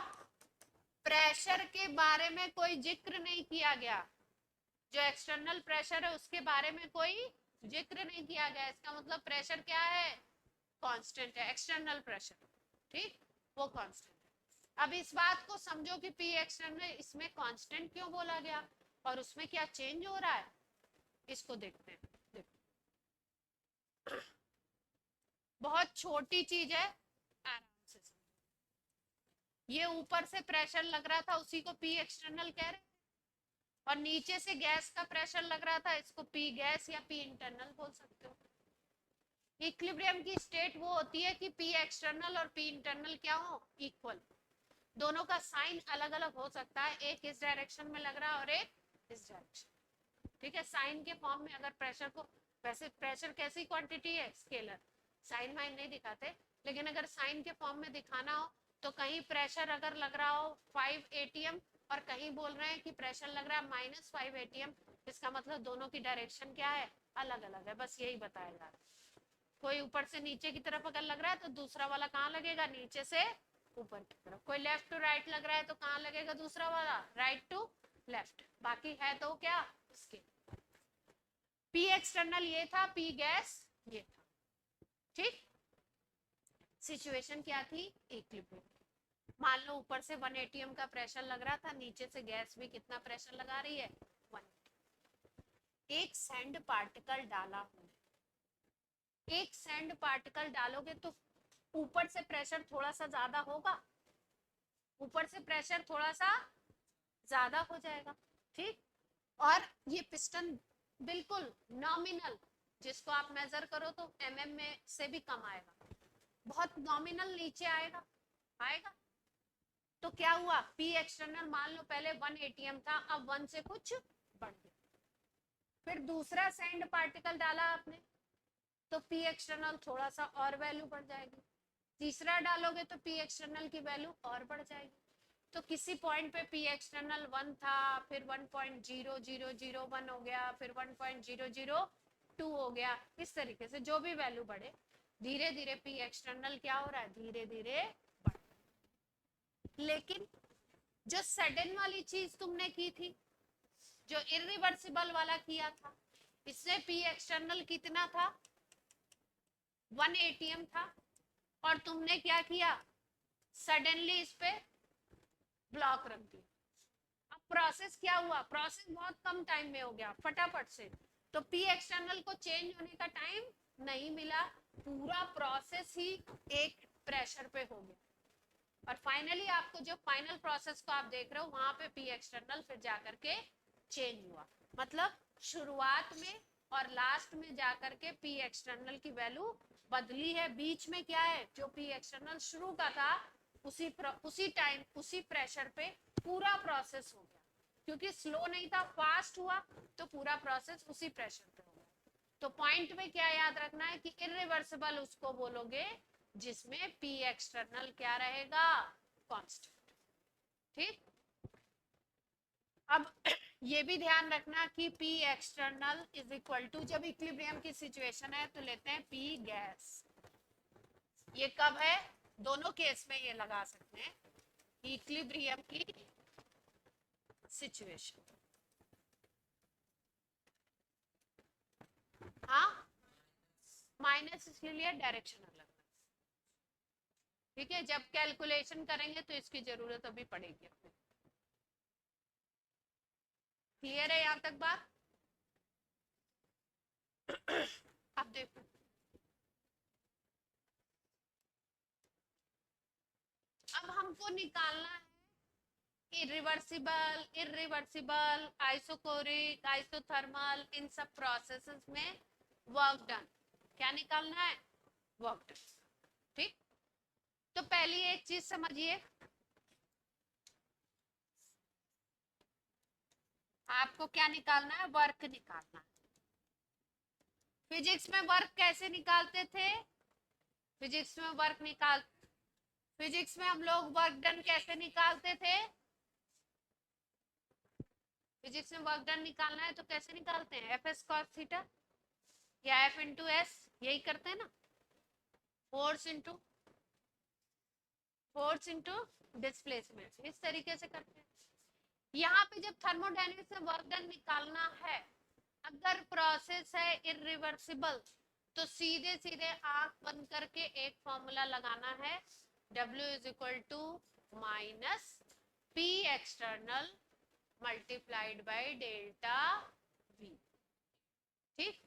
प्रेशर के बारे में कोई जिक्र नहीं किया गया, जो एक्सटर्नल प्रेशर है उसके बारे में कोई जिक्र नहीं किया गया, इसका मतलब प्रेशर क्या है, कांस्टेंट है, एक्सटर्नल प्रेशर, ठीक, वो कांस्टेंट है। अब इस बात को समझो कि पी एक्सटर्नल इसमें कांस्टेंट क्यों बोला गया और उसमें क्या चेंज हो रहा है, इसको देखते हैं। देखो, बहुत छोटी चीज है, आराम से समझो। ये ऊपर से प्रेशर लग रहा था उसी को पी एक्सटर्नल कह रहे हैं, और नीचे से गैस का प्रेशर लग रहा था, इसको पी गैस या पी इंटरनल बोल सकते हो। इक्विलिब्रियम की स्टेट वो होती है कि पी एक्सटर्नल और पी इंटरनल क्या हो, इक्वल। दोनों का साइन अलग अलग हो सकता है, एक इस डायरेक्शन में लग रहा है और एक इस डायरेक्शन, ठीक है, साइन के फॉर्म में अगर प्रेशर को, वैसे प्रेशर कैसी क्वांटिटी है, स्केलर, साइन वाइन नहीं दिखाते, लेकिन अगर साइन के फॉर्म में दिखाना हो तो कहीं प्रेशर अगर लग रहा हो 5 एटीएम और कहीं बोल रहे हैं कि प्रेशर लग रहा है -5 एटीएम, इसका मतलब दोनों की डायरेक्शन क्या है, अलग अलग है, बस यही बताया जा रहा है। कोई ऊपर से नीचे की तरफ अगर लग रहा है तो दूसरा वाला कहाँ लगेगा, नीचे से ऊपर की तरफ। कोई लेफ्ट टू राइट लग रहा है तो कहाँ लगेगा दूसरा वाला, राइट टू लेफ्ट। बाकी है तो क्या, इसके पी एक्सटर्नल ये था, पी गैस ये था, ठीक। सिचुएशन क्या थी, इक्विलिब्रियम। मान लो ऊपर से 1 एटीएम का प्रेशर लग रहा था, नीचे से गैस भी कितना प्रेशर लगा रही है, 1। एक सैंड पार्टिकल डाला, एक सैंड पार्टिकल डालोगे तो ऊपर से प्रेशर थोड़ा सा ज्यादा होगा, ऊपर से प्रेशर थोड़ा सा ज्यादा हो जाएगा, ठीक। और ये पिस्टन बिल्कुल नॉमिनल, जिसको आप मेजर करो तो एमएम में से भी कम आएगा, बहुत नॉमिनल नीचे आएगा, आएगा। तो क्या हुआ, पी एक्सटर्नल मान लो पहले 1 एटीएम था, अब 1 से कुछ बढ़ गया। फिर दूसरा सैंड पार्टिकल डाला आपने तो पी एक्सटर्नल थोड़ा सा और वैल्यू बढ़ जाएगी, तीसरा डालोगे तो पी एक्सटर्नल की वैल्यू और बढ़ जाएगी। तो किसी पॉइंट पे पी एक्सटर्नल 1 था, फिर 1.0001 हो गया, फिर 1.00 2 हो गया, इस तरीके से जो भी वैल्यू बढ़े धीरे धीरे पी एक्सटर्नल क्या हो रहा है, धीरे धीरे बढ़। लेकिन जो सडन वाली चीज तुमने की थी, जो इरिवर्सिबल वाला किया था, इससे पी एक्सटर्नल कितना था, 1 एटीएम था, और तुमने क्या किया, सडनली इस पे ब्लॉक रख दिया। अब प्रोसेस क्या हुआ, प्रोसेस बहुत कम टाइम में हो गया फटाफट से, तो पी एक्सटर्नल को चेंज होने का टाइम नहीं मिला, पूरा प्रोसेस ही एक प्रेशर पे हो गया। और फाइनली आपको जो फाइनल प्रोसेस को आप देख रहे हो वहां पे पी एक्सटर्नल फिर जाकर के चेंज हुआ, मतलब शुरुआत में और लास्ट में जाकर के पी एक्सटर्नल की वैल्यू बदली है। बीच में क्या है, जो पी एक्सटर्नल शुरू का था उसी टाइम उसी प्रेशर पे पूरा प्रोसेस हो गया, क्योंकि स्लो नहीं था, फास्ट हुआ, तो पूरा प्रोसेस उसी प्रेशर पे हो गया। तो पॉइंट में क्या याद रखना है कि इरिवर्सिबल उसको बोलोगे जिसमें पी एक्सटर्नल क्या रहेगा, कांस्टेंट। ठीक, अब ये भी ध्यान रखना कि P external is equal to, जब इक्विलिब्रियम की सिचुएशन है तो लेते हैं P गैस। ये कब है, दोनों केस में ये लगा सकते हैं, इक्विलिब्रियम की सिचुएशन। हाँ, माइनस इसलिए डायरेक्शन अलग। ठीक है, जब कैलकुलेशन करेंगे तो इसकी जरूरत अभी पड़ेगी। क्लियर है यहां तक बात? अब देखो, अब हमको निकालना है इरिवर्सिबल, इरिवर्सिबल, आइसोकोरिक, आइसोथर्मल, इन सब प्रोसेसेस में वर्क डन। क्या निकालना है, वर्क डन। ठीक, तो पहली एक चीज समझिए, आपको क्या निकालना है, वर्क निकालना है। फिजिक्स में वर्क कैसे निकालते थे, फिजिक्स में वर्क निकाल फिजिक्स में हम लोग वर्क डन कैसे निकालते थे, फिजिक्स में वर्क डन निकालना है तो कैसे निकालते हैं, एफ एस कॉस थीटा या एफ इंटू एस, यही करते हैं ना, फोर्स इंटू डिस्प्लेसमेंट, इस तरीके से करते हैं। यहाँ पे जब थर्मोडायनेमिक्स में वर्क डन निकालना है, अगर प्रोसेस है इरिवर्सिबल, तो सीधे सीधे आंख बंद करके एक फॉर्मूला लगाना है, W is equal to minus P external multiplied by delta V। ठीक,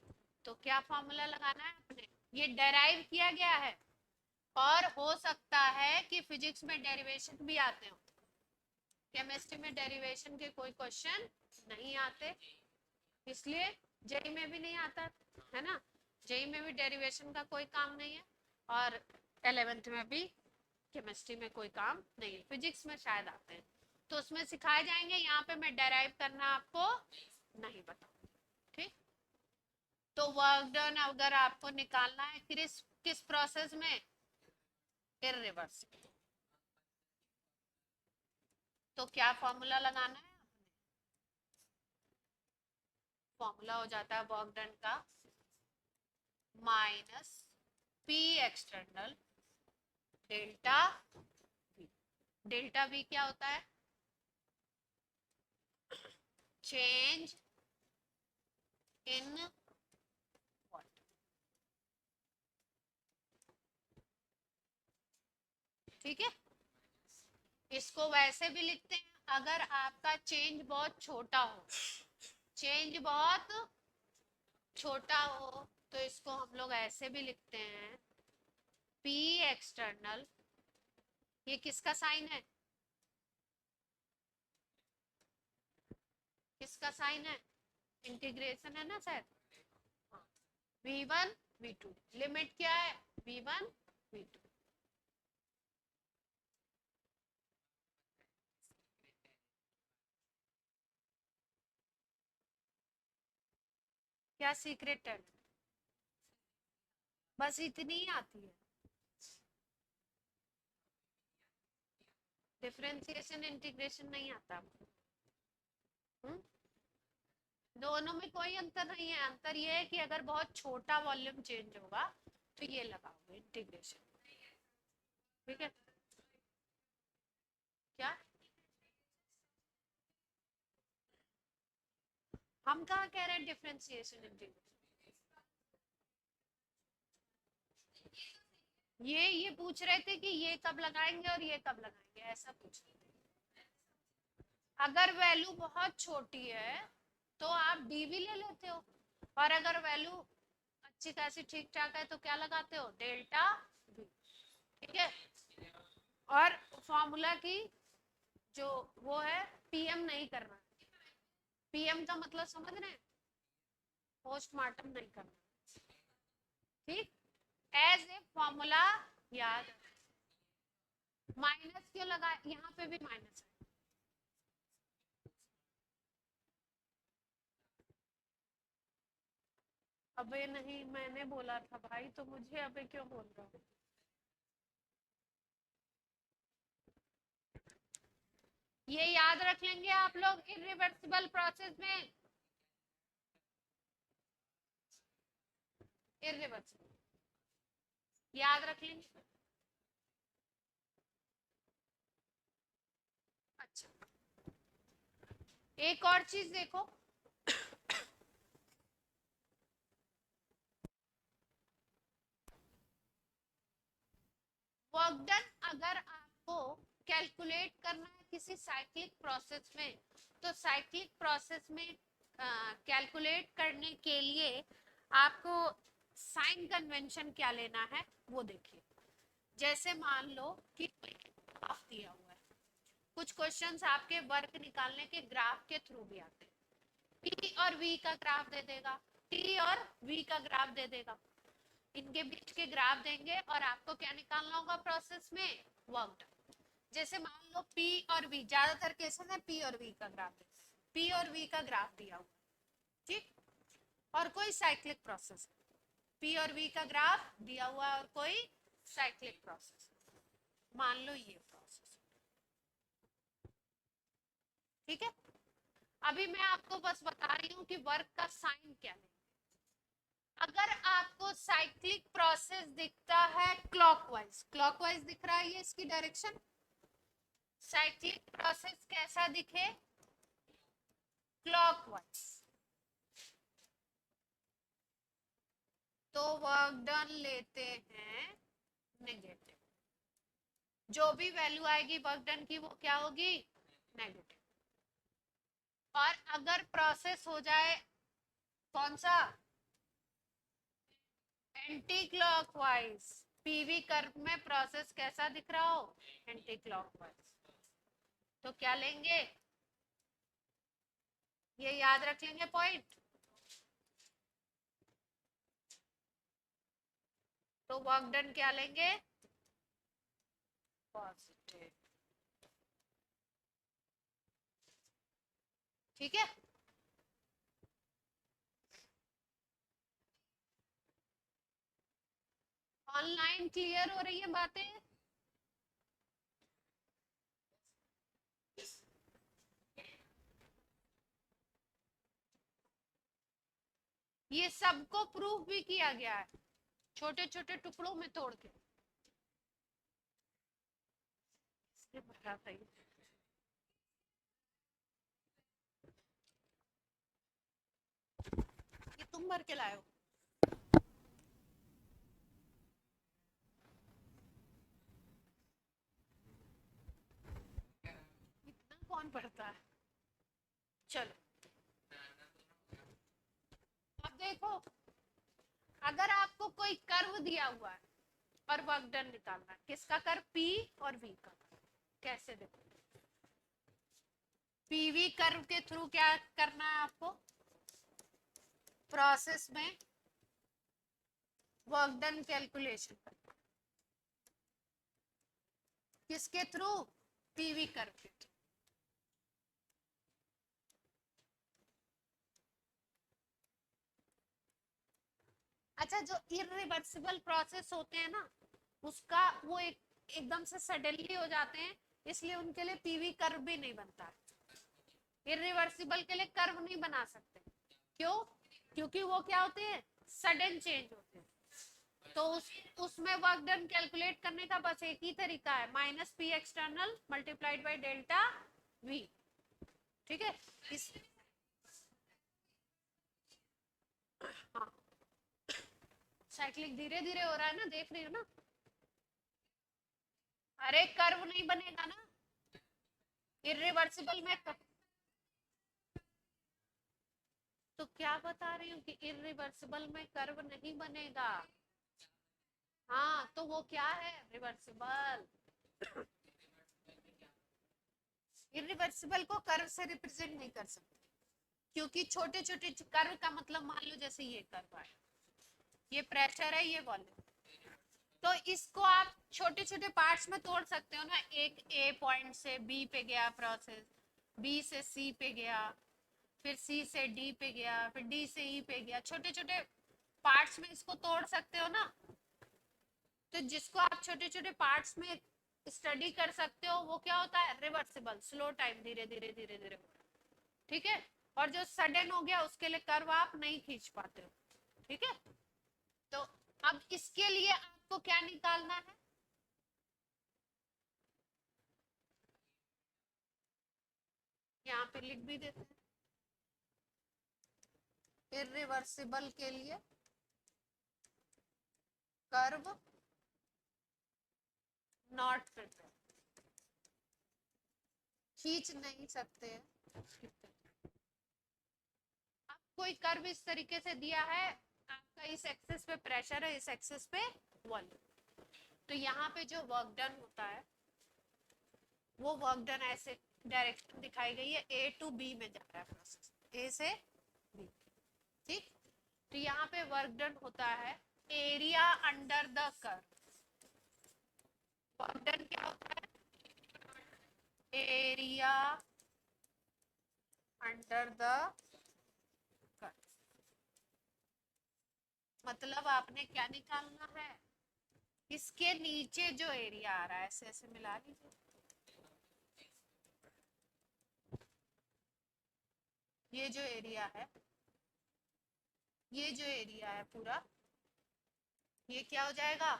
तो क्या फॉर्मूला लगाना है अपने, ये डेराइव किया गया है, और हो सकता है कि फिजिक्स में डेरिवेशन भी आते हो, केमिस्ट्री में डेरिवेशन के कोई क्वेश्चन नहीं आते, इसलिए जेई में भी नहीं आता है ना, जेई में भी डेरिवेशन का कोई काम नहीं है, और 11th में भी केमिस्ट्री में कोई काम नहीं है, फिजिक्स में शायद आते हैं, तो उसमें सिखाए जाएंगे, यहाँ पे मैं डेराइव करना आपको नहीं बताऊंगी। ठीक, तो वर्क डन अगर आपको निकालना है किस प्रोसेस में, इरिवर्सिबल, तो क्या फॉर्मूला लगाना है, फॉर्मूला हो जाता है वर्क डन का minus P external delta V। Delta V क्या होता है, चेंज इन व्हाट, ठीक है, इसको वैसे भी लिखते हैं अगर आपका चेंज बहुत छोटा हो, चेंज बहुत छोटा हो तो इसको हम लोग ऐसे भी लिखते हैं, P एक्सटर्नल, ये किसका साइन है, किसका साइन है, इंटीग्रेशन है ना सर, V1 V2, लिमिट क्या है, V1 V2। क्या सीक्रेट है, बस इतनी ही आती है, डिफरेंशिएशन इंटीग्रेशन नहीं आता। दोनों में कोई अंतर नहीं है, अंतर ये है कि अगर बहुत छोटा वॉल्यूम चेंज होगा तो ये लगाओगे इंटीग्रेशन। ठीक है, क्या हम कहाँ कह रहे हैं डिफरेंशिएशन इंटीग्रेशन? ये पूछ रहे थे कि ये कब लगाएंगे और ये कब लगाएंगे, ऐसा पूछ रहे थे। अगर वैल्यू बहुत छोटी है तो आप डी भी ले लेते हो, और अगर वैल्यू अच्छी खासी ठीक ठाक है तो क्या लगाते हो, डेल्टा वी। ठीक है, और फॉर्मूला की जो वो है, पीएम नहीं करना। पीएम का मतलब समझ रहे हैं, पोस्टमार्टम नहीं करना। ठीक, एज ए फॉर्मूला याद। माइनस क्यों लगा, यहाँ पे भी माइनस है। अबे नहीं, मैंने बोला था भाई, तो मुझे अबे क्यों बोल रहा हूँ। ये याद रख लेंगे आप लोग इरिवर्सिबल प्रोसेस में, इरिवर्सिबल याद रख लेंगे। अच्छा, एक और चीज देखो, वर्क डन अगर आपको कैलकुलेट करना है किसी साइक्लिक प्रोसेस में, तो साइक्लिक प्रोसेस में कैलकुलेट करने के लिए आपको साइन कन्वेंशन क्या लेना है वो देखिए। जैसे मान लो कि ग्राफ दिया हुआ है, कुछ क्वेश्चंस आपके वर्क निकालने के ग्राफ के थ्रू भी आते हैं। टी और वी का ग्राफ दे देगा, टी और वी का ग्राफ दे देगा, इनके बीच के ग्राफ देंगे और आपको क्या निकालना होगा प्रोसेस में, वर्क डन। जैसे मान लो P और V, ज्यादातर केसेस में P और V का ग्राफ है, P और V का ग्राफ दिया हुआ, ठीक, और कोई साइक्लिक प्रोसेस, P और V का ग्राफ दिया हुआ और कोई साइक्लिक प्रोसेस, मान लो ये प्रोसेस। ठीक है, अभी मैं आपको बस बता रही हूँ कि वर्क का साइन क्या है। अगर आपको साइक्लिक प्रोसेस दिखता है क्लॉकवाइज, क्लॉकवाइज दिख रहा है ये इसकी डायरेक्शन, साइक्लिक प्रोसेस कैसा दिखे, क्लॉकवाइज, तो वर्क डन लेते हैं नेगेटिव। जो भी वैल्यू आएगी वर्क डन की वो क्या होगी, नेगेटिव। और अगर प्रोसेस हो जाए कौन सा, एंटी क्लॉकवाइज, पीवी कर्व में प्रोसेस कैसा दिख रहा हो, एंटी क्लॉकवाइज, तो क्या लेंगे, ये याद रख लेंगे पॉइंट। तो वर्क डन क्या लेंगे, पॉजिटिव। ठीक है, ऑनलाइन क्लियर हो रही है बातें, ये सबको प्रूफ भी किया गया है छोटे छोटे टुकड़ों में तोड़ के। भरा था ये तुम भर के लाए हो, इतना कौन पढ़ता है। चलो अब देखो, अगर आपको कोई कर्व दिया हुआ है और वर्क डन निकालना है, किसका कर्व, P और V का, कैसे देखो, पीवी कर्व के थ्रू क्या करना है आपको, प्रोसेस में वर्क डन कैलकुलेशन करना, किसके थ्रू, पीवी कर्व के थ्रू। अच्छा, जो इरिवर्सिबल प्रोसेस होते हैं ना, उसका वो एकदम से सडनली हो जाते हैं, इसलिए उनके लिए पीवी कर्व भी नहीं बनता है। इरिवर्सिबल के लिए कर्व नहीं बना सकते, क्यों? क्योंकि वो क्या होते हैं, सडन चेंज होते हैं। तो उसमें वर्क डन कैलकुलेट करने का बस एक ही तरीका है, minus P external multiplied by delta we. ठीक है। इस हाँ, साइक्लिक धीरे धीरे हो रहा है ना, देख रही हो ना। अरे कर्व नहीं बनेगा ना इरिवर्सिबल में। तो क्या बता रही हूँ कि इरिवर्सिबल में कर्व नहीं बनेगा। हाँ, तो वो क्या है, रिवर्सिबल। इरिवर्सिबल को कर्व से रिप्रेजेंट नहीं कर सकते, क्योंकि छोटे छोटे कर्व का मतलब, मान लो जैसे ये कर्व है, ये प्रेशर है, ये वॉल्यूम। तो इसको आप छोटे छोटे पार्ट्स में तोड़ सकते हो ना। एक ए पॉइंट से बी पे गया प्रोसेस, बी से सी पे गया, फिर सी से डी पे गया, फिर डी से ई पे गया, छोटे छोटे पार्ट्स में इसको तोड़ सकते हो ना। तो जिसको आप छोटे छोटे पार्ट्स में स्टडी कर सकते हो, वो क्या होता है, रिवर्सिबल, स्लो टाइम, धीरे धीरे धीरे धीरे। ठीक है। और जो सडन हो गया उसके लिए कर्व आप नहीं खींच पाते हो। ठीक है। तो अब इसके लिए आपको क्या निकालना है, यहाँ पे लिख भी देते हैं। इरिवर्सिबल के लिए कर्व नॉट फिट, खींच नहीं सकते हैं। अब कोई कर्व इस तरीके से दिया है, आपका इस एक्सिस पे प्रेशर है, इस एक्सिस पे वॉल्यूम। तो यहाँ पे जो वर्क डन होता है, वो वर्क डन ऐसे डायरेक्शन दिखाई गई है, ए टू बी में जा रहा है प्रोसेस, ए से बी। ठीक। तो यहाँ पे वर्क डन होता है area under the curve. Work done क्या होता है, एरिया अंडर द कर्व। मतलब आपने क्या निकालना है, इसके नीचे जो एरिया आ रहा है, ऐसे ऐसे मिला लीजिए, ये जो एरिया है, ये जो एरिया है पूरा, ये क्या हो जाएगा,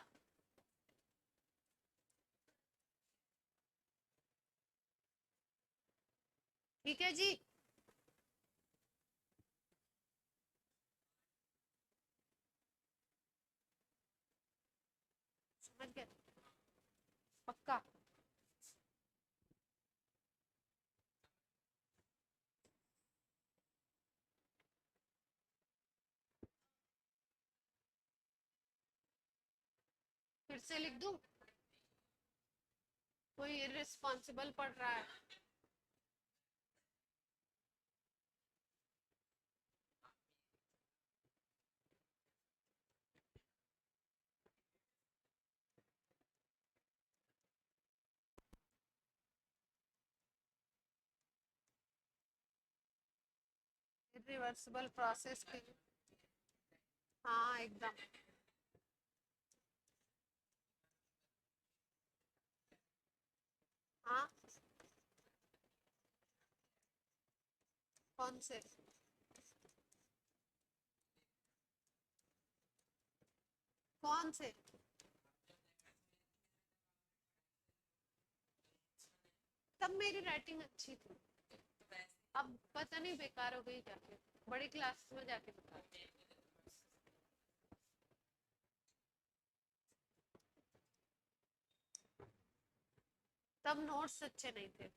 ठीक है जी। समझ गए, पक्का। फिर से लिख दूं, कोई इररिस्पॉन्सिबल पढ़ रहा है। इरिवर्सिबल प्रोसेस के लिए, हाँ एकदम। हाँ, कौन से, कौन से? तब मेरी राइटिंग अच्छी थी, अब पता नहीं बेकार हो गई जाके, बड़ी क्लासेस में जाके बता। तब नोट्स अच्छे नहीं थे,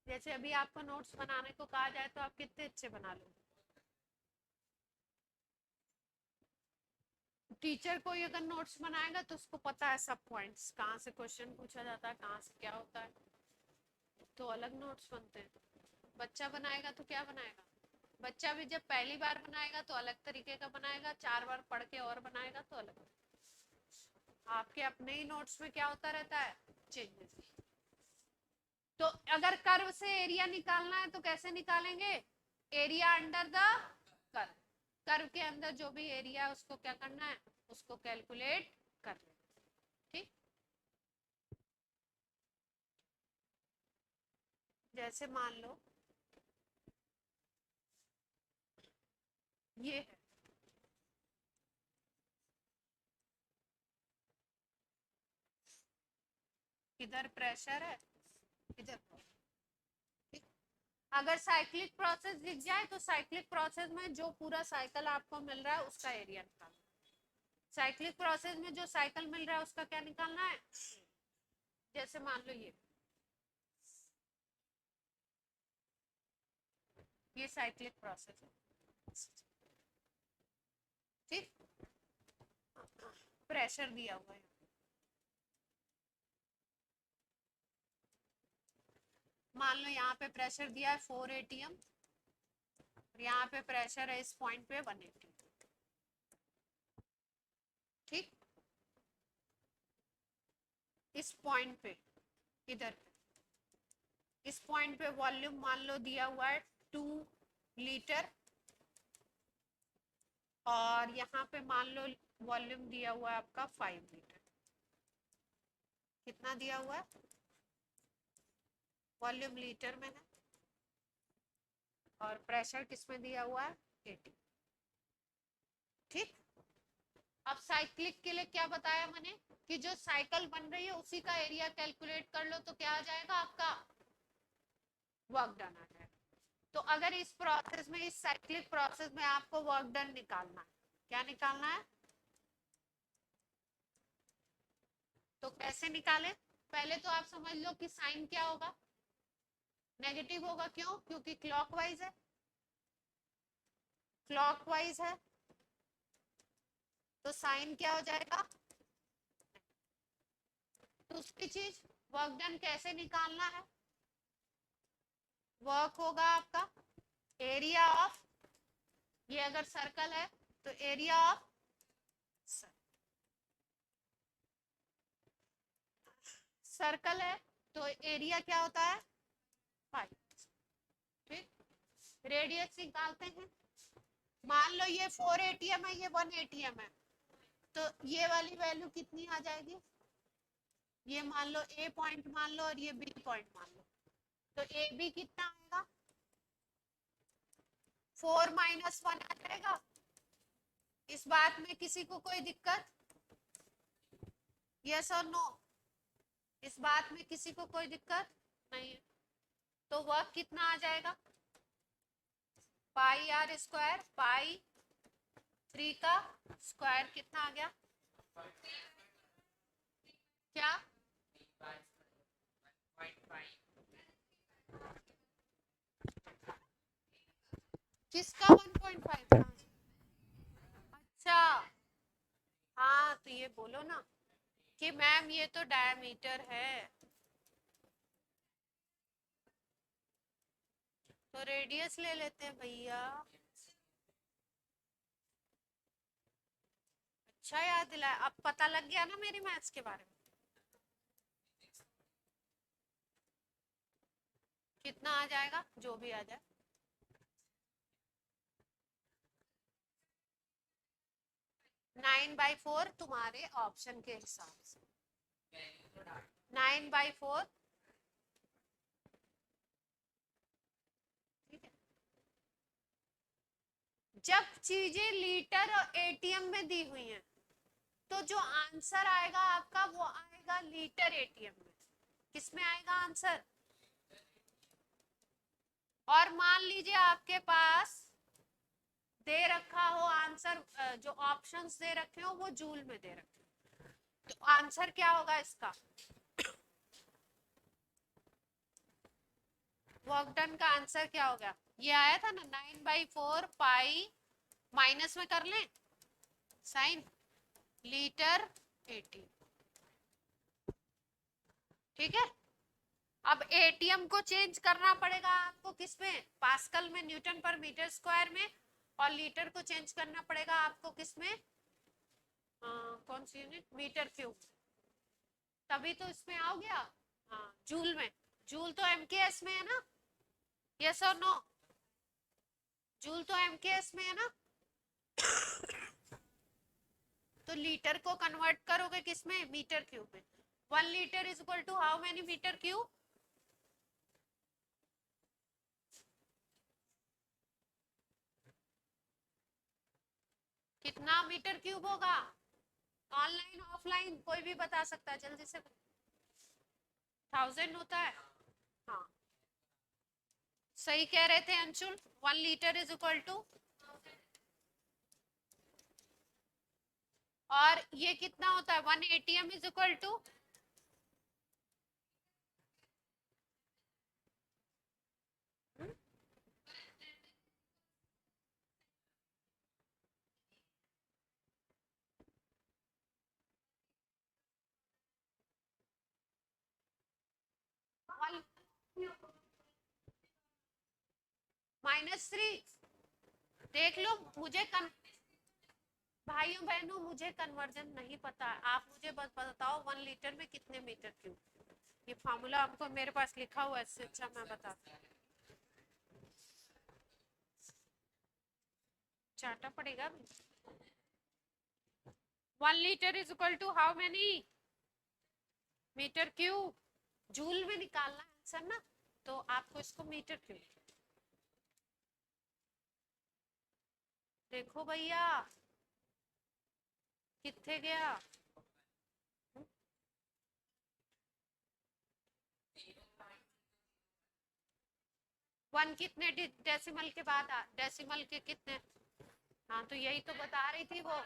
जैसे अभी आपको नोट्स बनाने को कहा जाए तो आप कितने अच्छे बना लो। टीचर कोई अगर नोट्स बनाएगा तो उसको पता है सब पॉइंट्स, कहाँ से क्वेश्चन पूछा जाता है, कहाँ से क्या होता है, तो अलग नोट्स बनते हैं। बच्चा बनाएगा तो क्या बनाएगा, बच्चा भी जब पहली बार बनाएगा तो अलग तरीके का बनाएगा, 4 बार पढ़ के और बनाएगा तो अलग। आपके अपने ही नोट्स में क्या होता रहता है, चेंजेस। तो अगर कर्व से एरिया निकालना है तो कैसे निकालेंगे, area under the curve. Curve के अंदर जो भी एरिया है उसको क्या करना है, उसको कैलकुलेट कर लेना। ठीक। जैसे मान लो ये है, इधर प्रेशर है, इधर। अगर साइक्लिक प्रोसेस दिख जाए तो साइक्लिक प्रोसेस में जो पूरा साइकिल आपको मिल रहा है उसका एरिया निकालना। साइक्लिक प्रोसेस में जो साइकिल मिल रहा है उसका क्या निकालना है। जैसे मान लो ये साइक्लिक प्रोसेस है, ठीक। प्रेशर दिया हुआ है, मान लो यहाँ पे प्रेशर दिया है 4 atm, यहाँ पे प्रेशर है इस पॉइंट पे 180, ठीक। इस पॉइंट पे, इधर इस पॉइंट पे वॉल्यूम मान लो दिया हुआ है 2 लीटर, और यहाँ पे मान लो वॉल्यूम दिया हुआ है आपका 5 लीटर। कितना दिया हुआ है, वॉल्यूम लीटर में है, और प्रेशर किस में दिया हुआ है 80, ठीक। अब साइक्लिक के लिए क्या बताया मैंने कि जो साइकिल बन रही है उसी का एरिया कैलकुलेट कर लो तो क्या आ जाएगा आपका वर्क डन आ जाएगा। तो अगर इस प्रोसेस में, इस साइक्लिक प्रोसेस में आपको वर्क डन निकालना है, क्या निकालना है, तो कैसे निकाले। पहले तो आप समझ लो कि साइन क्या होगा, नेगेटिव होगा। क्यों, क्योंकि क्लॉकवाइज है, क्लॉकवाइज है तो साइन क्या हो जाएगा। दूसरी चीज, वर्क डन कैसे निकालना है, वर्क होगा आपका एरिया ऑफ, ये अगर सर्कल है तो एरिया ऑफ सर्कल है तो एरिया क्या होता है 5, ठीक। रेडियस निकालते हैं, मान लो ये 4 atm है, ये 1 atm है, तो ये वाली वैल्यू कितनी आ जाएगी, ये मान लो ए पॉइंट मान लो और ये बी पॉइंट मान लो, तो ए बी कितना आएगा 4 - 1 आ जाएगा। इस बात में किसी को कोई दिक्कत, यस और नो, इस बात में किसी को कोई दिक्कत नहीं है। तो वर्क कितना आ जाएगा, पाई आर स्क्वायर, पाई 3 का स्क्वायर कितना आ गया, क्या किसका 1.5, अच्छा हाँ तो ये बोलो ना कि मैम ये तो डायमीटर है, तो रेडियस ले लेते हैं भैया। अच्छा याद दिलाया, अब पता लग गया ना मेरी मैथ्स के बारे में। कितना आ जाएगा, जो भी आ जाए, 9/4 तुम्हारे ऑप्शन के हिसाब से, 9/4, ठीक है। जब चीजें लीटर और एटीएम में दी हुई हैं तो जो आंसर आएगा आपका वो आएगा लीटर एटीएम में। किसमें आएगा आंसर, और मान लीजिए आपके पास दे रखा हो आंसर, जो ऑप्शंस दे रखे हो वो जूल में दे रखे हो, तो आंसर क्या होगा इसका, वर्क डन का आंसर क्या हो गया, ये आया था ना 9/4 पाई, माइनस में कर लें साइन, लीटर 80, ठीक है। अब एटीएम को चेंज करना पड़ेगा आपको किसमें, पास्कल में, न्यूटन पर मीटर स्क्वायर में, और लीटर को चेंज करना पड़ेगा आपको किसमें, कौन सी यूनिट, मीटर क्यूब, तभी तो इसमें आओ गया। हाँ जूल में, जूल तो एमकेएस में है ना, यस और नो, जूल तो एमकेएस में है ना, तो लीटर को कन्वर्ट करोगे किसमें, मीटर क्यूब में। 1 litre is equal to how many metre cube, कितना मीटर क्यूब होगा? ऑनलाइन ऑफलाइन कोई भी बता सकता है, जल्दी से। 1000 होता है। हाँ, सही कह रहे थे Anshul. 1 litre is equal to, और ये कितना होता है? 1 ATM इज इक्वल टू, -3। देख लो, मुझे भाइयों बहनों मुझे कन्वर्जन नहीं पता, आप मुझे बस बताओ 1 लीटर में कितने मीटर क्यूब। ये फार्मूला आपको मेरे पास लिखा हुआ है, इससे अच्छा मैं बता, चाटा पड़ेगा। 1 litre is equal to how many metre cube? Joule में निकालना आंसर ना, तो आपको इसको मीटर क्यूब। देखो भैया कितने गया। 1 कितने डेसिमल के बाद डेसिमल के कितने? हाँ, तो यही तो बता रही थी वो,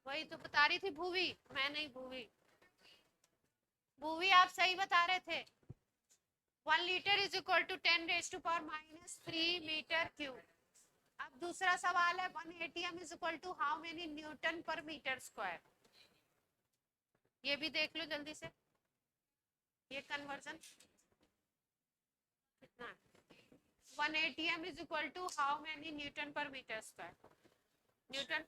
वही तो बता रही थी भूवी, मैं नहीं भूवी। भूवी आप सही बता रहे थे। 1 litre is equal to 10⁻³ metre cube. अब दूसरा सवाल है, 1 ATM is equal to how many newton per metre square? ये भी देख लो जल्दी से, ये कन्वर्जन कितना है? 1 ATM is equal to how many newton per metre square? Newton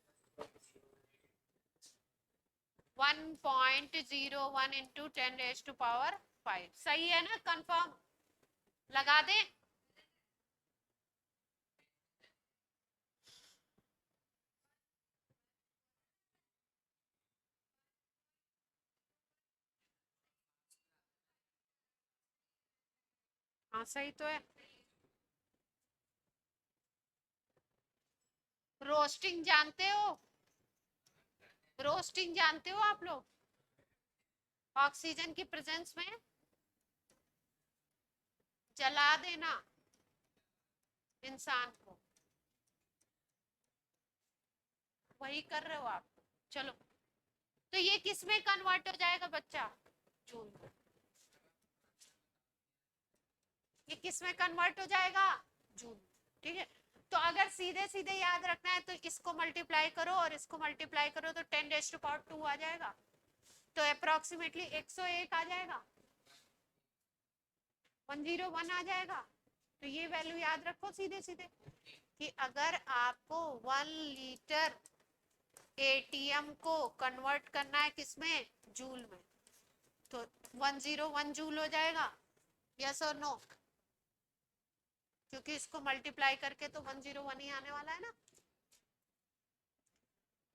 1.01 into 10⁻⁵ सही है ना? कंफर्म लगा दें? हाँ सही तो है। रोस्टिंग जानते हो? रोस्टिंग जानते हो आप लोग? ऑक्सीजन की प्रेजेंस में जला देना इंसान को, वही कर रहे हो आप। चलो, तो ये किस में कन्वर्ट हो जाएगा बच्चा? जूल में। ये किस में कन्वर्ट हो जाएगा? जूल। ठीक है, तो अगर सीधे सीधे याद रखना है तो इसको मल्टीप्लाई करो और इसको मल्टीप्लाई करो तो 10⁻² आ जाएगा, तो अप्रोक्सीमेटली 101 आ जाएगा, 101 आ जाएगा। तो ये वैल्यू याद रखो सीधे सीधे, कि अगर आपको 1 लीटर ATM को कन्वर्ट करना है किसमें? जूल में, तो 101 जूल हो जाएगा। यस और नो? क्योंकि इसको मल्टीप्लाई करके तो 101 ही आने वाला है ना।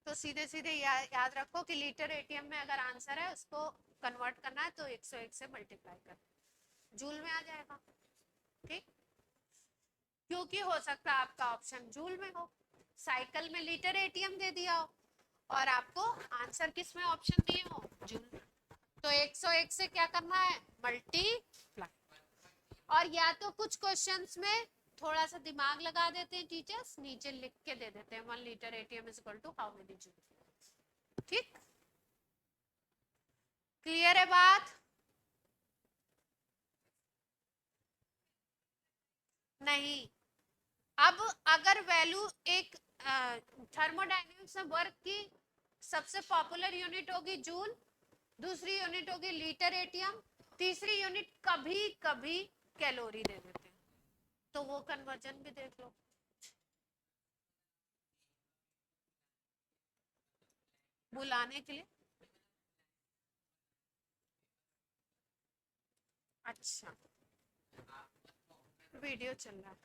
तो सीधे सीधे याद रखो कि लीटर ATM में अगर आंसर है उसको कन्वर्ट करना है तो 101 से मल्टीप्लाई कर, जूल में आ जाएगा। ठीक, क्योंकि हो सकता है आपका ऑप्शन जूल में हो, साइकिल में लीटर ATM दे दिया हो और आपको आंसर किस में ऑप्शन दिए हो? जूल में। तो 101 से क्या करना है? मल्टीप्लाई। और या तो कुछ क्वेश्चंस में थोड़ा सा दिमाग लगा देते हैं टीचर्स, नीचे लिख के दे देते हैं 1 litre ATM is equal to how many joule. ठीक, क्लियर है बात? नहीं, अब अगर वैल्यू एक थर्मोडायनेमिक्स में वर्क की सबसे पॉपुलर यूनिट होगी जूल, दूसरी यूनिट होगी लीटर ATM, तीसरी यूनिट कभी कभी कैलोरी दे देते हैं, तो वो कन्वर्जन भी देख लो। बुलाने के लिए, अच्छा वीडियो चल रहा है।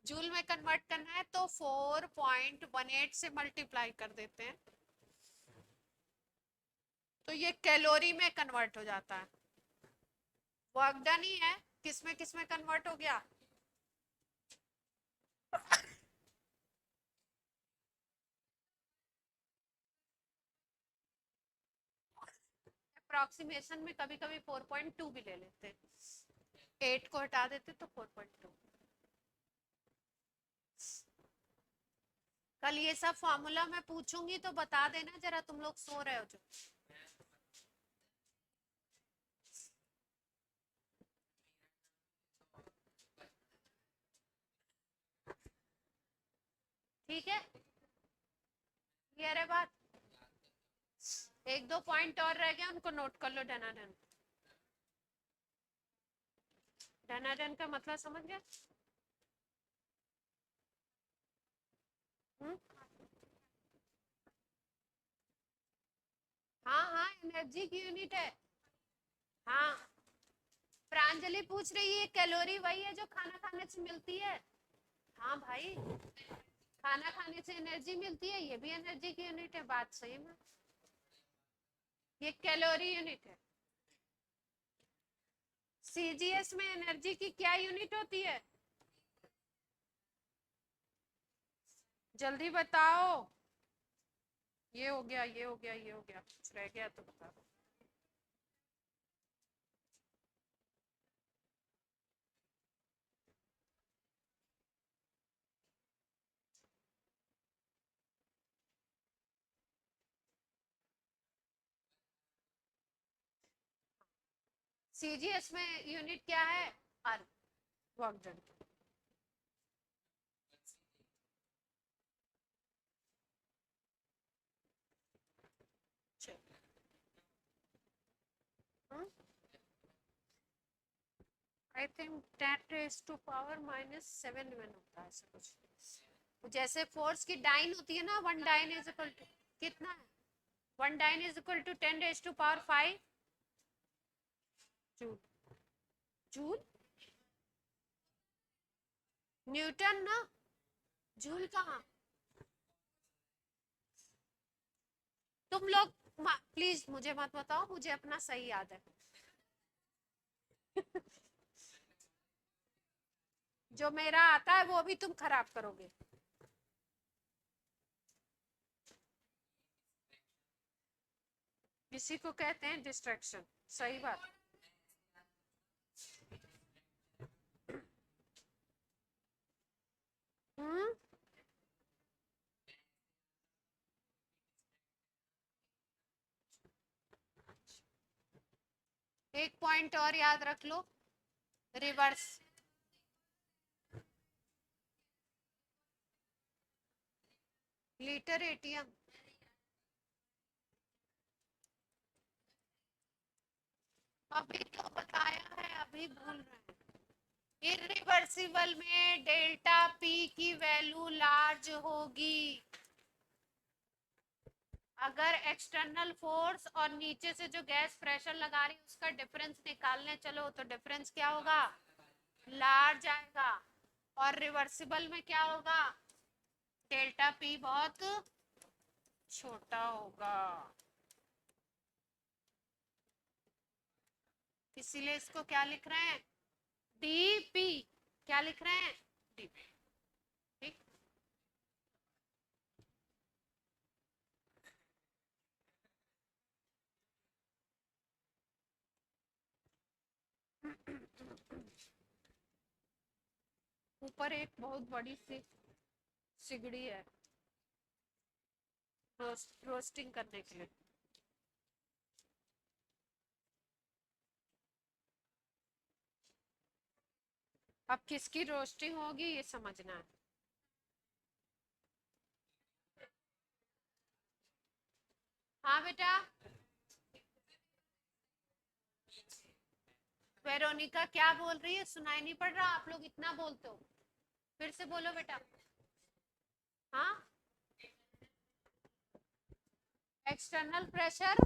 जूल में कन्वर्ट करना है तो 4.18 से मल्टीप्लाई कर देते हैं, तो ये कैलोरी में कन्वर्ट हो जाता है। वर्क डन ही है, किसमें किसमें कन्वर्ट हो गया? अप्रोक्सीमेशन में कभी कभी 4.2 भी ले लेते, 8 को हटा देते तो 4.2। कल ये सब फॉर्मूला मैं पूछूंगी तो बता देना जरा, तुम लोग सो रहे हो जो। ठीक है, क्लियर है बात? एक दो पॉइंट और रह गए, उनको नोट कर लो। धनाधन, धनाधन का मतलब समझ गए? हाँ हाँ, एनर्जी की यूनिट है। हाँ, प्रांजलि पूछ रही है कैलोरी वही है जो खाना खाने से मिलती है। हाँ भाई, खाना खाने से एनर्जी मिलती है, ये भी एनर्जी की यूनिट है, बात सही है। ये कैलोरी यूनिट है। सीजीएस में एनर्जी की क्या यूनिट होती है? जल्दी बताओ। ये हो गया, ये हो गया, ये हो गया, कुछ रह गया तो बताओ। सीजीएस में यूनिट क्या है? R, work done. I think 10⁻⁻⁷ होता है ऐसा कुछ। जैसे फोर्स की डाइन होती है ना, 1 डाइन इज इक्वल टू कितना है? 1 dyne is equal to 10⁻⁵ joule. Joule, newton ना, जूल कहाँ? तुम लोग प्लीज मुझे मत बताओ, मुझे अपना सही याद है। जो मेरा आता है वो भी तुम खराब करोगे। इसी को कहते हैं डिस्ट्रैक्शन। सही बात। हम्म, एक पॉइंट और याद रख लो, रिवर्स। लीटर एटीएम, अभी तो बताया है, अभी भूल रहे हैं। इरिवर्सिबल में डेल्टा पी की वैल्यू लार्ज होगी। अगर एक्सटर्नल फोर्स और नीचे से जो गैस प्रेशर लगा रही है उसका डिफरेंस निकालने चलो तो डिफरेंस क्या होगा? लार्ज आएगा। और रिवर्सिबल में क्या होगा? डेल्टा पी बहुत छोटा होगा। इसीलिए इसको क्या लिख रहे हैं? डीपी। क्या लिख रहे हैं? डीपी। ठीक। ऊपर एक बहुत बड़ी सी सिगड़ी है रोस्टिंग करने के लिए। अब किसकी रोस्टिंग होगी ये समझना है। हाँ बेटा, वेरोनिका क्या बोल रही है? सुनाई नहीं पड़ रहा, आप लोग इतना बोलते हो। फिर से बोलो बेटा। हाँ, एक्सटर्नल प्रेशर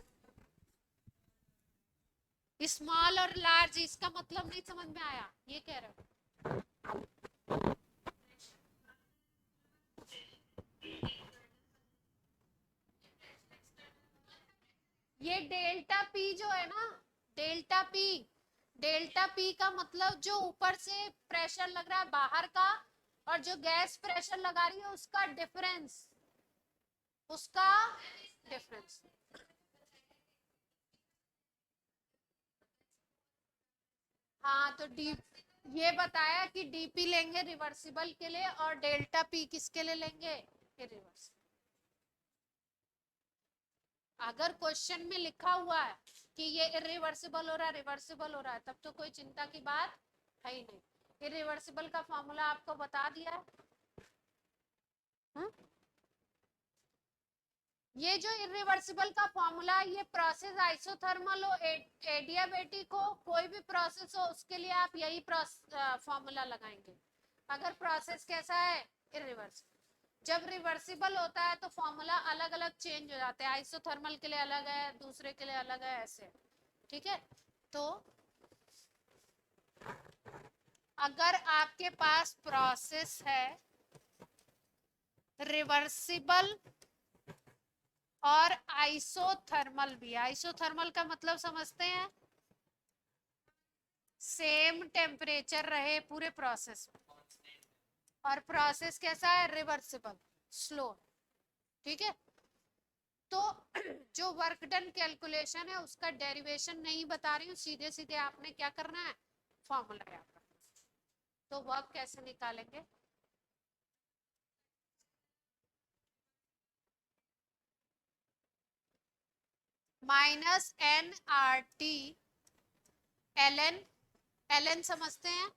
स्मॉल और लार्ज, इसका मतलब नहीं समझ में आया, ये कह रहे हो? ये डेल्टा पी जो है ना, डेल्टा पी, डेल्टा पी का मतलब जो ऊपर से प्रेशर लग रहा है बाहर का और जो गैस प्रेशर लगा रही है उसका डिफरेंस, उसका डिफरेंस। हाँ तो डी, ये बताया कि डीपी लेंगे रिवर्सिबल के लिए और डेल्टा पी किसके लिए लेंगे, इरिवर्सिबल। अगर क्वेश्चन में लिखा हुआ है कि ये इरिवर्सिबल हो रहा है, रिवर्सिबल हो रहा है, तब तो कोई चिंता की बात है ही नहीं। इरिवर्सिबल का फॉर्मूला आपको बता दिया है। ये जो इरिवर्सिबल का फॉर्मूला है, ये प्रोसेस आइसोथर्मल हो, एडियाबेटिक हो, कोई भी प्रोसेस हो, उसके लिए आप यही फॉर्मूला लगाएंगे। अगर प्रोसेस कैसा है, इरिवर्सिबल। जब रिवर्सिबल होता है तो फॉर्मूला अलग अलग चेंज हो जाते हैं, आइसोथर्मल के लिए अलग है, दूसरे के लिए अलग है, ऐसे। ठीक है, तो अगर आपके पास प्रोसेस है रिवर्सिबल और आइसोथर्मल भी, आइसोथर्मल का मतलब समझते हैं, सेम टेम्परेचर रहे पूरे प्रोसेस में, और प्रोसेस कैसा है, रिवर्सिबल, स्लो। ठीक है, तो जो वर्क डन कैलकुलेशन है उसका डेरिवेशन नहीं बता रही हूँ, सीधे सीधे आपने क्या करना है, फॉर्मूला याद करना। तो वर्क कैसे निकालेंगे, -nRT ln, ln समझते हैं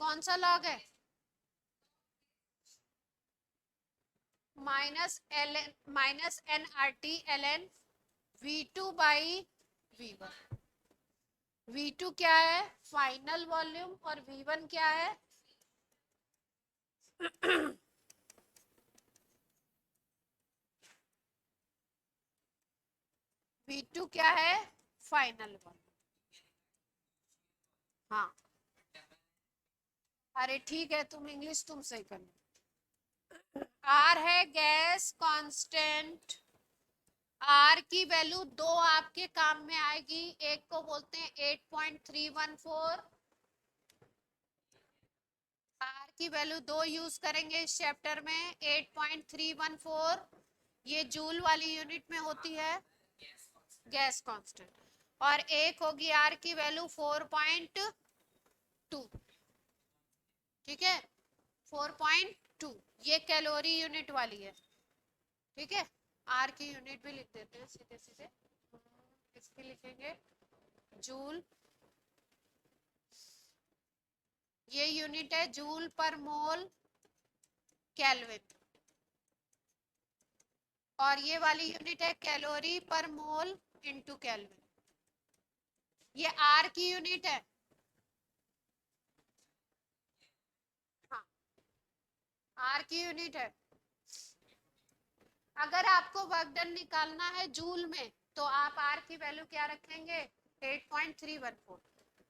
कौन सा लॉग है, -nRT ln V2/V1। V2 क्या है, फाइनल वॉल्यूम, और V1 क्या है, V2 क्या है, फाइनल वॉल्यूम। हाँ, अरे ठीक है, तुम इंग्लिश तुम सही करना। आर है गैस कांस्टेंट, आर की वैल्यू दो आपके काम में आएगी, एक को बोलते हैं 8.314, आर की वैल्यू दो यूज करेंगे इस चैप्टर में, 8.314, ये जूल वाली यूनिट में होती है, गैस कांस्टेंट। और एक होगी आर की वैल्यू 4.2, ठीक है, 4.2, ये कैलोरी यूनिट वाली है। ठीक है, आर की यूनिट भी लिख देते हैं सीधे सीधे, इसकी लिखेंगे जूल, ये यूनिट है जूल पर मोल केल्विन, और ये वाली यूनिट है कैलोरी पर मोल इनटू केल्विन। ये आर की यूनिट है, हाँ, आर की यूनिट है। अगर आपको वर्क डन निकालना है जूल में तो आप आर की वैल्यू क्या रखेंगे, 8.314।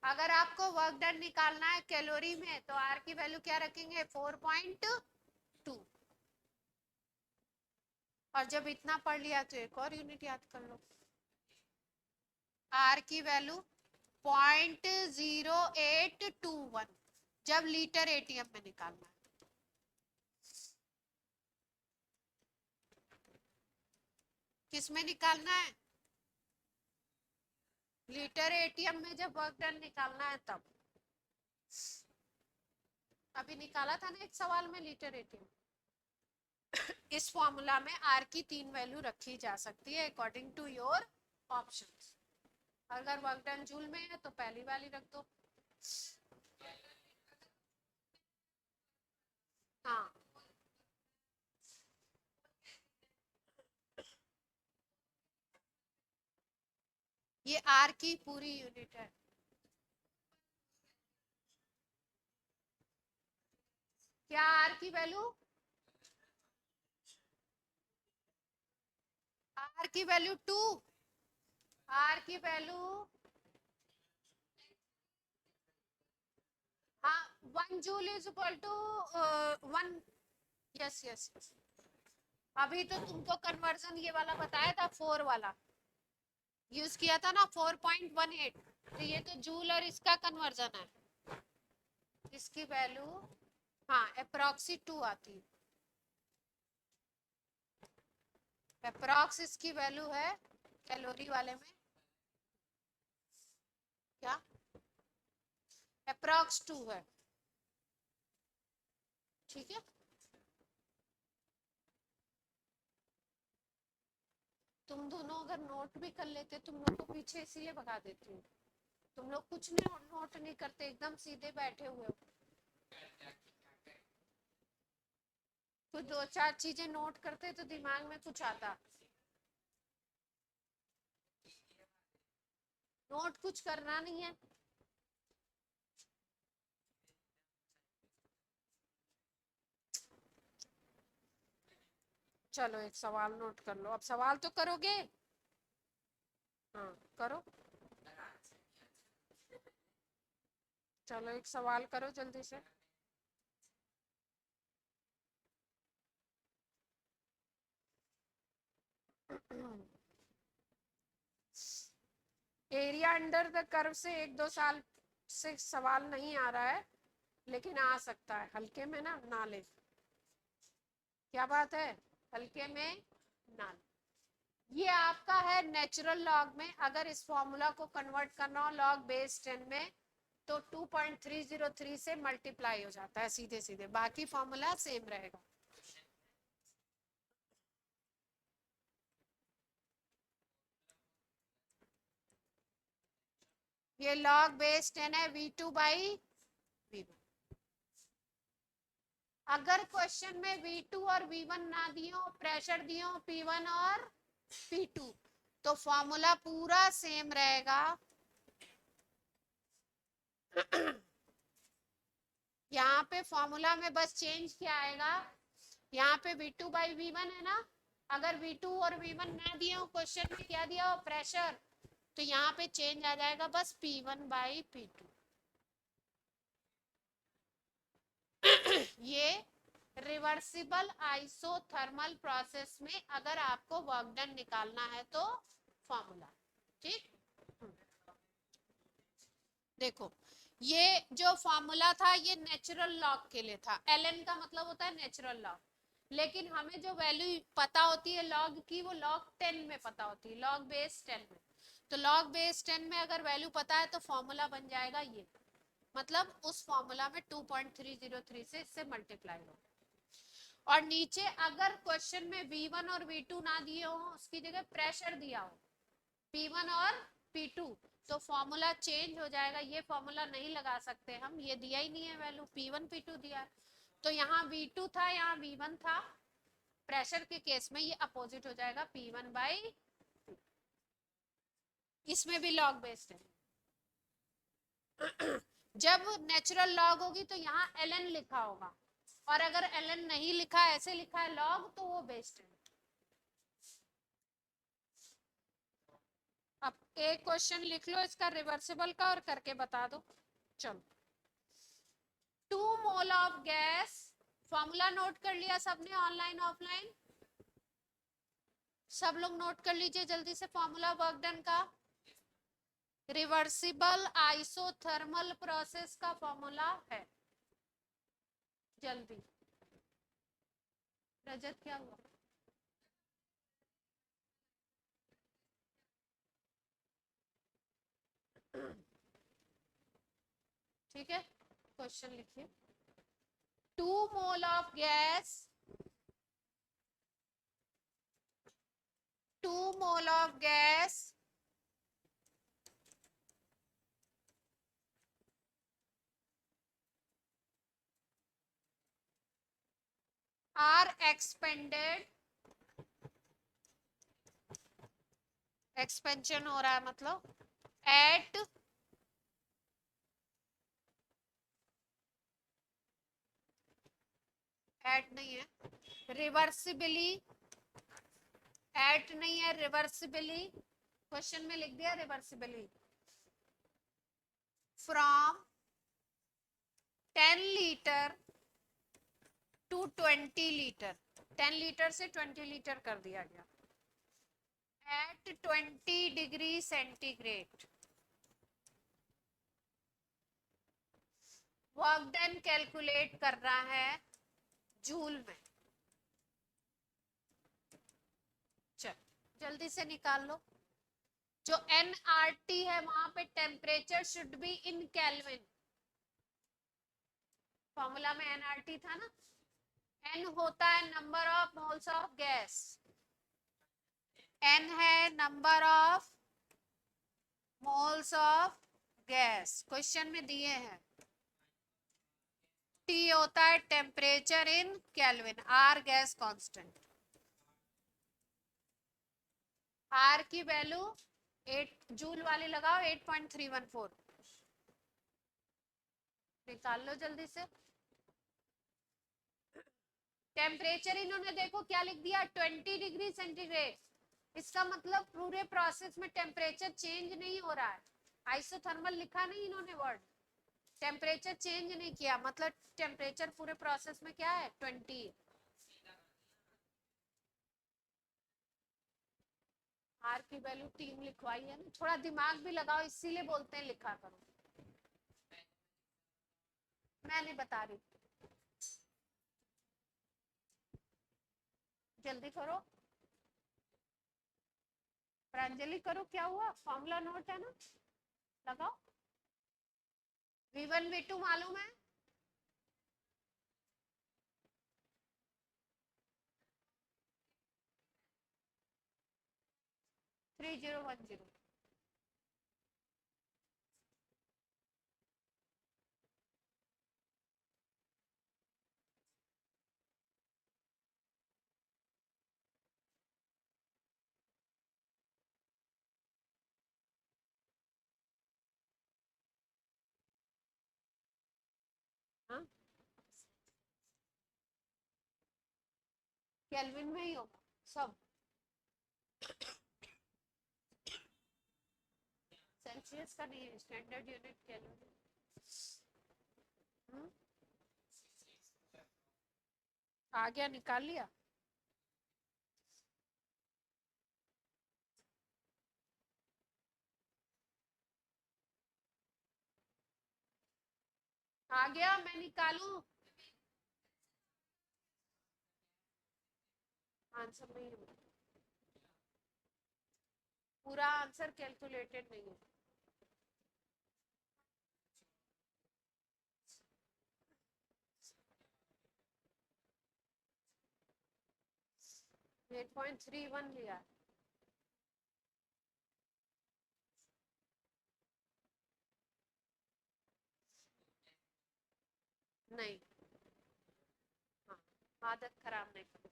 अगर आपको वर्क डन निकालना है कैलोरी में तो आर की वैल्यू क्या रखेंगे, 4.2। और जब इतना पढ़ लिया तो एक और यूनिट याद कर लो, आर की वैल्यू 0.0821, जब लीटर एटीएम में निकालना है। किस में निकालना है, लीटर एटीएम में, जब वर्क डन निकालना है तब। अभी निकाला था ना एक सवाल में लीटर एटीएम। इस फॉर्मूला में आर की तीन वैल्यू रखी जा सकती है अकॉर्डिंग टू योर ऑप्शंस। अगर वर्क डन जूल में है तो पहली वाली रख दो। हाँ, ये आर की पूरी यूनिट है। क्या आर की वैल्यू, आर की वैल्यू 2, आर की वैल्यू, हाँ, 1 joule is equal to 1। Yes yes yes, अभी तो तुमको कन्वर्जन ये वाला बताया था, 4 वाला यूज किया था ना, 4.18, तो ये तो जूल और इसका कन्वर्जन है। इसकी वैल्यू, हाँ, अप्रोक्सी 2 आती है, अप्रोक्स इसकी वैल्यू है कैलोरी वाले में क्या अप्रॉक्स 2 है, ठीक है। तुम दोनों अगर नोट भी कर लेते, तुम लोग को पीछे इसीलिए भगा देती हूँ। तुम लोग कुछ नहीं नोट नहीं करते, एकदम सीधे बैठे हुए हो। कुछ दो चार चीजें नोट करते तो दिमाग में कुछ आता। नोट कुछ करना नहीं है। चलो एक सवाल नोट कर लो, अब सवाल तो करोगे। हाँ करो, चलो एक सवाल करो जल्दी से। एरिया अंडर द कर्व से 1-2 साल से सवाल नहीं आ रहा है, लेकिन आ सकता है हल्के में ना, ना ले। क्या बात है, हल्के में ना ले। ये आपका है नेचुरल लॉग में, अगर इस फॉर्मूला को कन्वर्ट करना हो लॉग बेस 10 में, तो 2.303 से मल्टीप्लाई हो जाता है सीधे सीधे, बाकी फॉर्मूला सेम रहेगा। ये लॉग बेस 10 है V2/V1। अगर क्वेश्चन में V2 और V1 ना दियो, प्रेशर दियो P1 और P2, तो फॉर्मूला पूरा सेम रहेगा। यहाँ पे फॉर्मूला में बस चेंज क्या आएगा, यहाँ पे V2/V1 है ना, अगर V2 और V1 ना दिया हो क्वेश्चन में, क्या दिया हो प्रेशर, तो यहाँ पे चेंज आ जाएगा बस P1/P2। ये रिवर्सिबल आइसोथर्मल प्रोसेस में अगर आपको वर्क डन निकालना है तो फॉर्मूला, ठीक। देखो ये जो फॉर्मूला था ये नेचुरल लॉग के लिए था, ln का मतलब होता है नेचुरल लॉग, लेकिन हमें जो वैल्यू पता होती है लॉग की, वो लॉग 10 में पता होती है, लॉग बेस 10 में। तो लॉग बेस 10 में अगर वैल्यू पता है तो फॉर्मूला बन जाएगा ये, मतलब उस फॉर्मूला में 2.303 से इससे मल्टीप्लाई हो। और नीचे अगर क्वेश्चन में V1 और V2 ना दिए हो, उसकी जगह प्रेशर दिया हो P1 और P2, तो फॉर्मूला चेंज हो जाएगा। ये फॉर्मूला नहीं लगा सकते हम, ये दिया ही नहीं है वैल्यू, P1 P2 दिया है, तो यहाँ V2 था यहाँ V1 था। प्रेशर के केस में ये अपोजिट हो जाएगा P1/, इसमें भी लॉग बेस्ड है। जब नेचुरल लॉग होगी तो यहाँ ln लिखा होगा, और अगर ln नहीं लिखा, ऐसे लिखा है लॉग, तो वो बेस्ड है। अब एक क्वेश्चन लिख लो इसका रिवर्सिबल का और करके बता दो। चलो 2 mole of gas, formula note कर लिया सबने, ऑनलाइन ऑफलाइन सब लोग नोट कर लीजिए जल्दी से फॉर्मूला वर्क डन का। रिवर्सिबल आइसोथर्मल प्रोसेस का फॉर्मूला है, जल्दी। रजत क्या हुआ, ठीक है क्वेश्चन लिखिए। 2 mole of gas, 2 mole of gas are expanded, expansion हो रहा है मतलब at नहीं है, रिवर्सिबली, एट नहीं है, रिवर्सिबली, क्वेश्चन में लिख दिया reversibly, from 10 litre to 20 litre, 10 litre से 20 लीटर कर दिया गया at 20 degree centigrade. Work done calculate कर रहा है जूल में। चल जल्दी से निकाल लो, जो nRT है वहां पे temperature should be in kelvin. Formula में nRT था ना। n होता है number of moles of gas, n है number of moles of gas, question में दिए हैं। T होता है temperature in kelvin, R gas constant. R की वैल्यू 8 जूल वाली लगाओ, 8.314 निकाल लो जल्दी से। टेम्परेचर इन्होंने देखो क्या लिख दिया, 20 डिग्री सेंटीग्रेड। इसका मतलब पूरे प्रोसेस में टेम्परेचर चेंज नहीं हो रहा है। आइसोथर्मल लिखा नहीं इन्होंने वर्ड, टेम्परेचर चेंज नहीं किया, मतलब टेम्परेचर पूरे प्रोसेस में क्या है 20। आर की वैल्यू 3 लिखवाई है ना, थोड़ा दिमाग भी लगाओ, इसीलिए बोलते हैं लिखा करो। मैं नहीं बता रही, जल्दी करो प्रांजलि, करो। क्या हुआ, फॉर्मूला नोट है ना, लगाओ। V1 V2 मालूम है, थ्री जीरो वन जीरो। हाँ केल्विन में ही होगा सब, सेल्सियस का नहीं है, स्टैंडर्ड यूनिट केल्विन। आ गया, निकाल लिया। आ गया, मैं निकालूं। आंसर नहीं है, पूरा आंसर कैलकुलेटेड नहीं है। एट पॉइंट थ्री वन लिया, नहीं। हाँ, आदत खराब नहीं करो,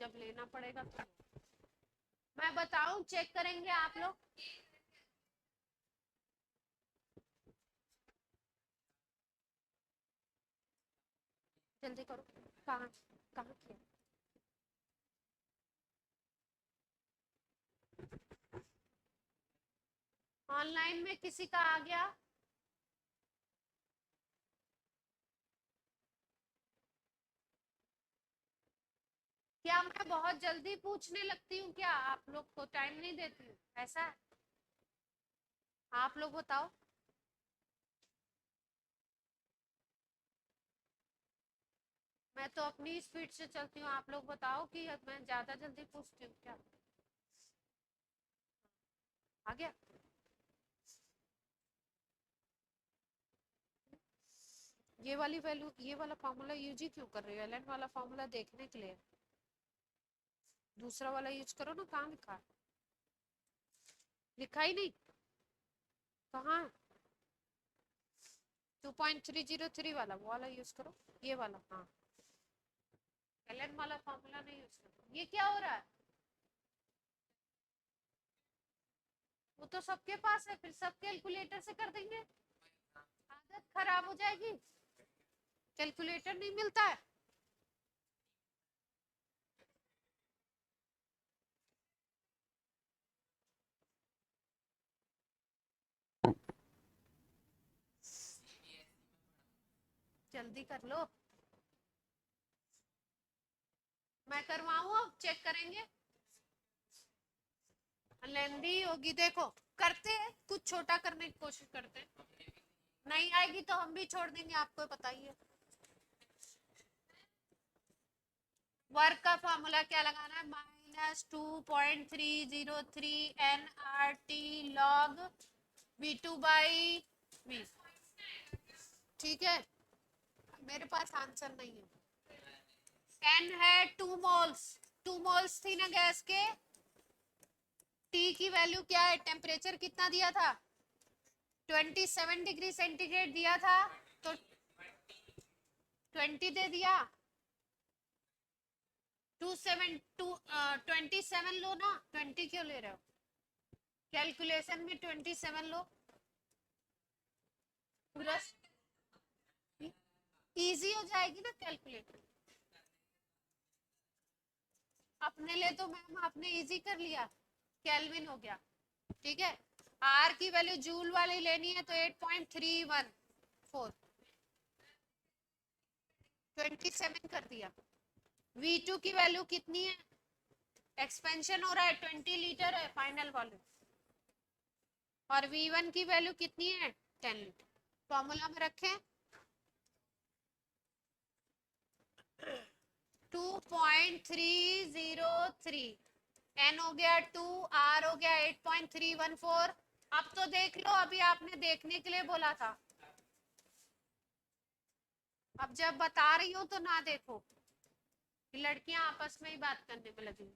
जब लेना पड़ेगा तो। मैं बताऊं, चेक करेंगे आप लोग। जल्दी करो, कहाँ कहाँ किया। ऑनलाइन में किसी का आ गया, क्या मैं बहुत जल्दी पूछने लगती हूँ, क्या आप लोग को टाइम नहीं देती हूँ, ऐसा है? आप लोग बताओ। मैं तो अपनी स्पीड से चलती हूँ, आप लोग बताओ कि मैं ज्यादा जल्दी पूछती हूँ क्या। आ गया, ये वाली वैल्यू, ये वाला फॉर्मूला यूज ही क्यों कर रही हो, एलएन वाला फॉर्मूला देखने के लिए। दूसरा वाला यूज करो ना, कहाँ लिखा, लिखा ही नहीं, कहाँ। 2.303 वाला, वो वाला यूज करो, ये वाला। हाँ, एलएन वाला फॉर्मूला नहीं यूज करो। ये क्या हो रहा है, वो तो सबके पास है, फिर सब कैलकुलेटर से कर देंगे, आदत खराब हो जाएगी। कैलकुलेटर नहीं मिलता है, जल्दी कर लो। मैं करवाऊं, अब चेक करेंगे। लेंदी होगी, देखो करते हैं, कुछ छोटा करने की कोशिश करते हैं, नहीं आएगी तो हम भी छोड़ देंगे, आपको बताइए। वर्क का फॉर्मूला क्या लगाना है, minus 2.303 nRT log V2 by V। ठीक है, मेरे पास आंसर नहीं है। n है 2 मोल्स, 2 मोल्स थी ना गैस के। T की वैल्यू क्या है, टेम्परेचर कितना दिया था, 27 डिग्री सेंटीग्रेड दिया था, तो 20 दे दिया। 27 लो ना, 20 क्यों ले रहे हो, कैलकुलेशन में 27 लो, पूरा इजी हो जाएगी ना कैलकुलेटर। अपने लिए तो मैम आपने इजी कर लिया, केल्विन हो गया। ठीक है, आर की वैल्यू जूल वाली लेनी है तो 8.314, 27 कर दिया। V2 की वैल्यू कितनी है, एक्सपेंशन हो रहा है 20 लीटर है फाइनल वॉल्यूम, और V1 की वैल्यू कितनी है 10 लीटर। फॉर्मूला में रखें 2.303, N हो गया 2, R हो गया 8.314। अब तो देख लो, अभी आपने देखने के लिए बोला था, अब जब बता रही हूँ तो ना देखो, लड़कियां आपस में ही बात करने में लगी।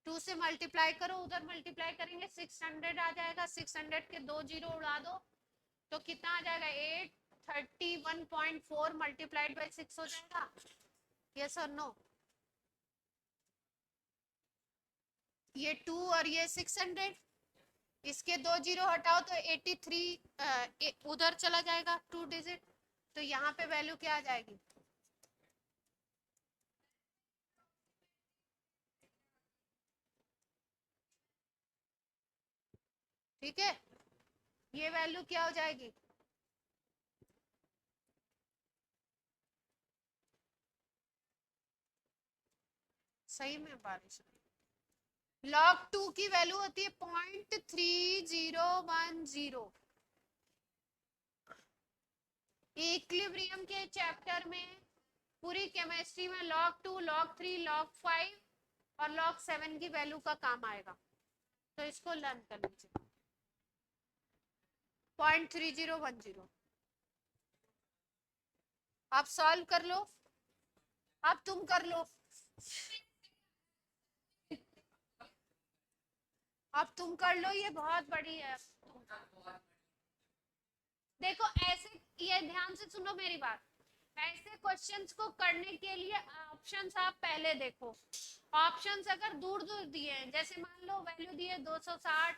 टू से मल्टीप्लाई करो, उधर मल्टीप्लाई करेंगे 600 आ जाएगा, 600 के 2 जीरो उड़ा दो तो कितना आ जाएगा, 831.4 मल्टीप्लाइड बाई 6 हो जाएगा। यस और नो, ये 2 और ये 600, इसके 2 जीरो हटाओ तो 83 उधर चला जाएगा 2 डिजिट, तो यहाँ पे वैल्यू क्या आ जाएगी, ठीक है, ये वैल्यू क्या हो जाएगी, सही में बारिश, log 2 की वैल्यू होती है 0.3010। इक्विलिब्रियम के चैप्टर में पूरी केमिस्ट्री में log 2, log 3, log 5 और log 7 की वैल्यू का काम आएगा, तो इसको लर्न कर लीजिए। 0.3010 आप सॉल्व कर लो, अब तुम कर लो, अब तुम कर लो, ये बहुत बड़ी है। देखो ऐसे, ये ध्यान से सुनो मेरी बात, ऐसे क्वेश्चंस को करने के लिए ऑप्शंस आप पहले देखो। ऑप्शंस अगर दूर दूर दिए हैं, जैसे मान लो वैल्यू दी है 260,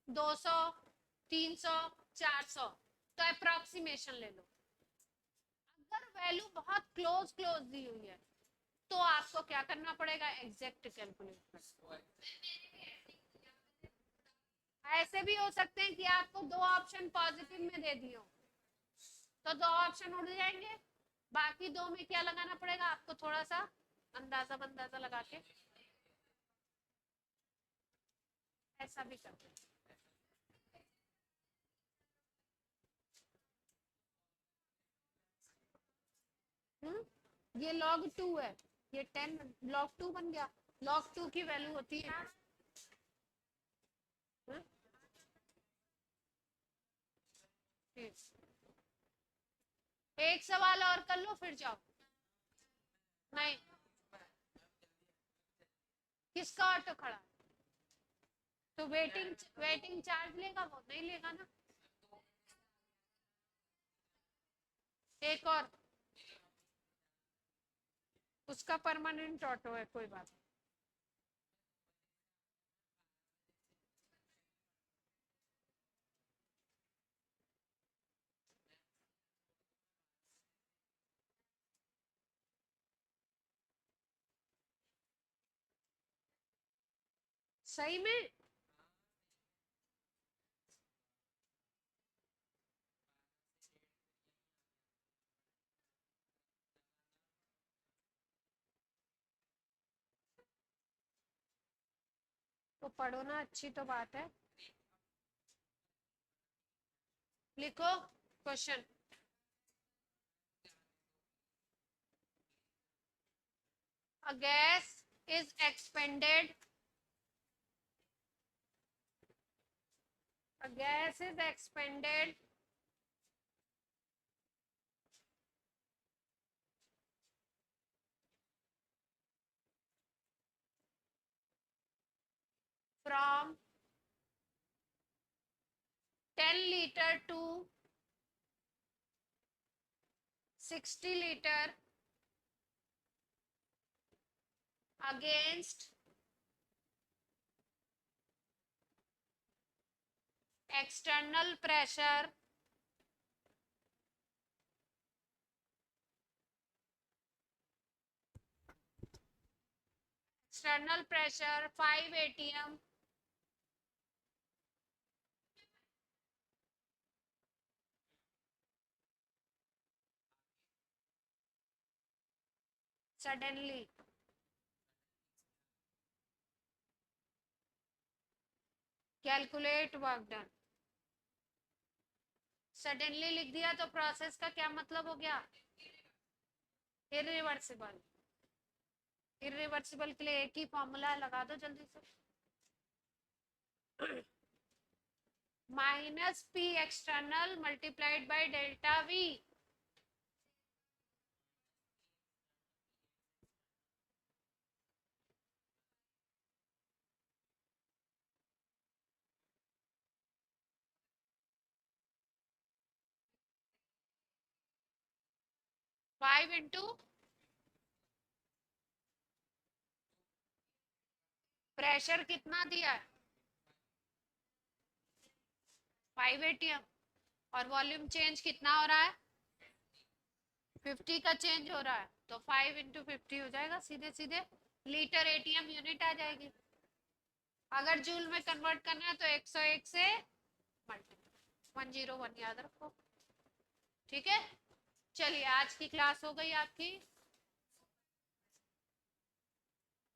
200, 300, 400, तो अप्रोक्सीमेशन ले लो। अगर वैल्यू बहुत क्लोज क्लोज दी हुई है तो आपको क्या करना पड़ेगा, एग्जैक्ट कैलकुलेट। ऐसे भी हो सकते हैं कि आपको 2 ऑप्शन पॉजिटिव में दे दियो, तो 2 ऑप्शन उड़ जाएंगे, बाकी 2 में क्या लगाना पड़ेगा आपको, थोड़ा सा अंदाजा बंदाजा लगा के ऐसा भी करते हैं। ये log 2 है, ये 10 log 2 बन गया, log 2 की वैल्यू होती है। एक सवाल और कर लो फिर जाओ। नहीं, किसका ऑटो खड़ा, तो वेटिंग वेटिंग चार्ज लेगा, वो नहीं लेगा ना। एक और, उसका परमानेंट ऑटो है, कोई बात नहीं। सही में तो पढ़ो ना, अच्छी तो बात है। लिखो question, A gas is expanded. A gas is expanded from 10 liter to 60 liter against external pressure external pressure 5 atm suddenly. Calculate work done. Suddenly लिख दिया तो प्रोसेस का क्या मतलब हो गया? इरिवर्सिबल. इरिवर्सिबल के लिए एक ही फॉर्मूला लगा दो जल्दी से. Minus P external multiplied by delta we. Five into pressure कितना दिया है? 5 एटीएम. और वॉल्यूम चेंज कितना हो रहा है? 50 का चेंज हो रहा है. तो 5 इंटू 50 हो जाएगा सीधे सीधे. लीटर एटीएम यूनिट आ जाएगी. अगर जूल में कन्वर्ट करना है तो 101 से मल्टीप्लाई 101 याद रखो. ठीक है. चलिए आज की क्लास हो गई आपकी.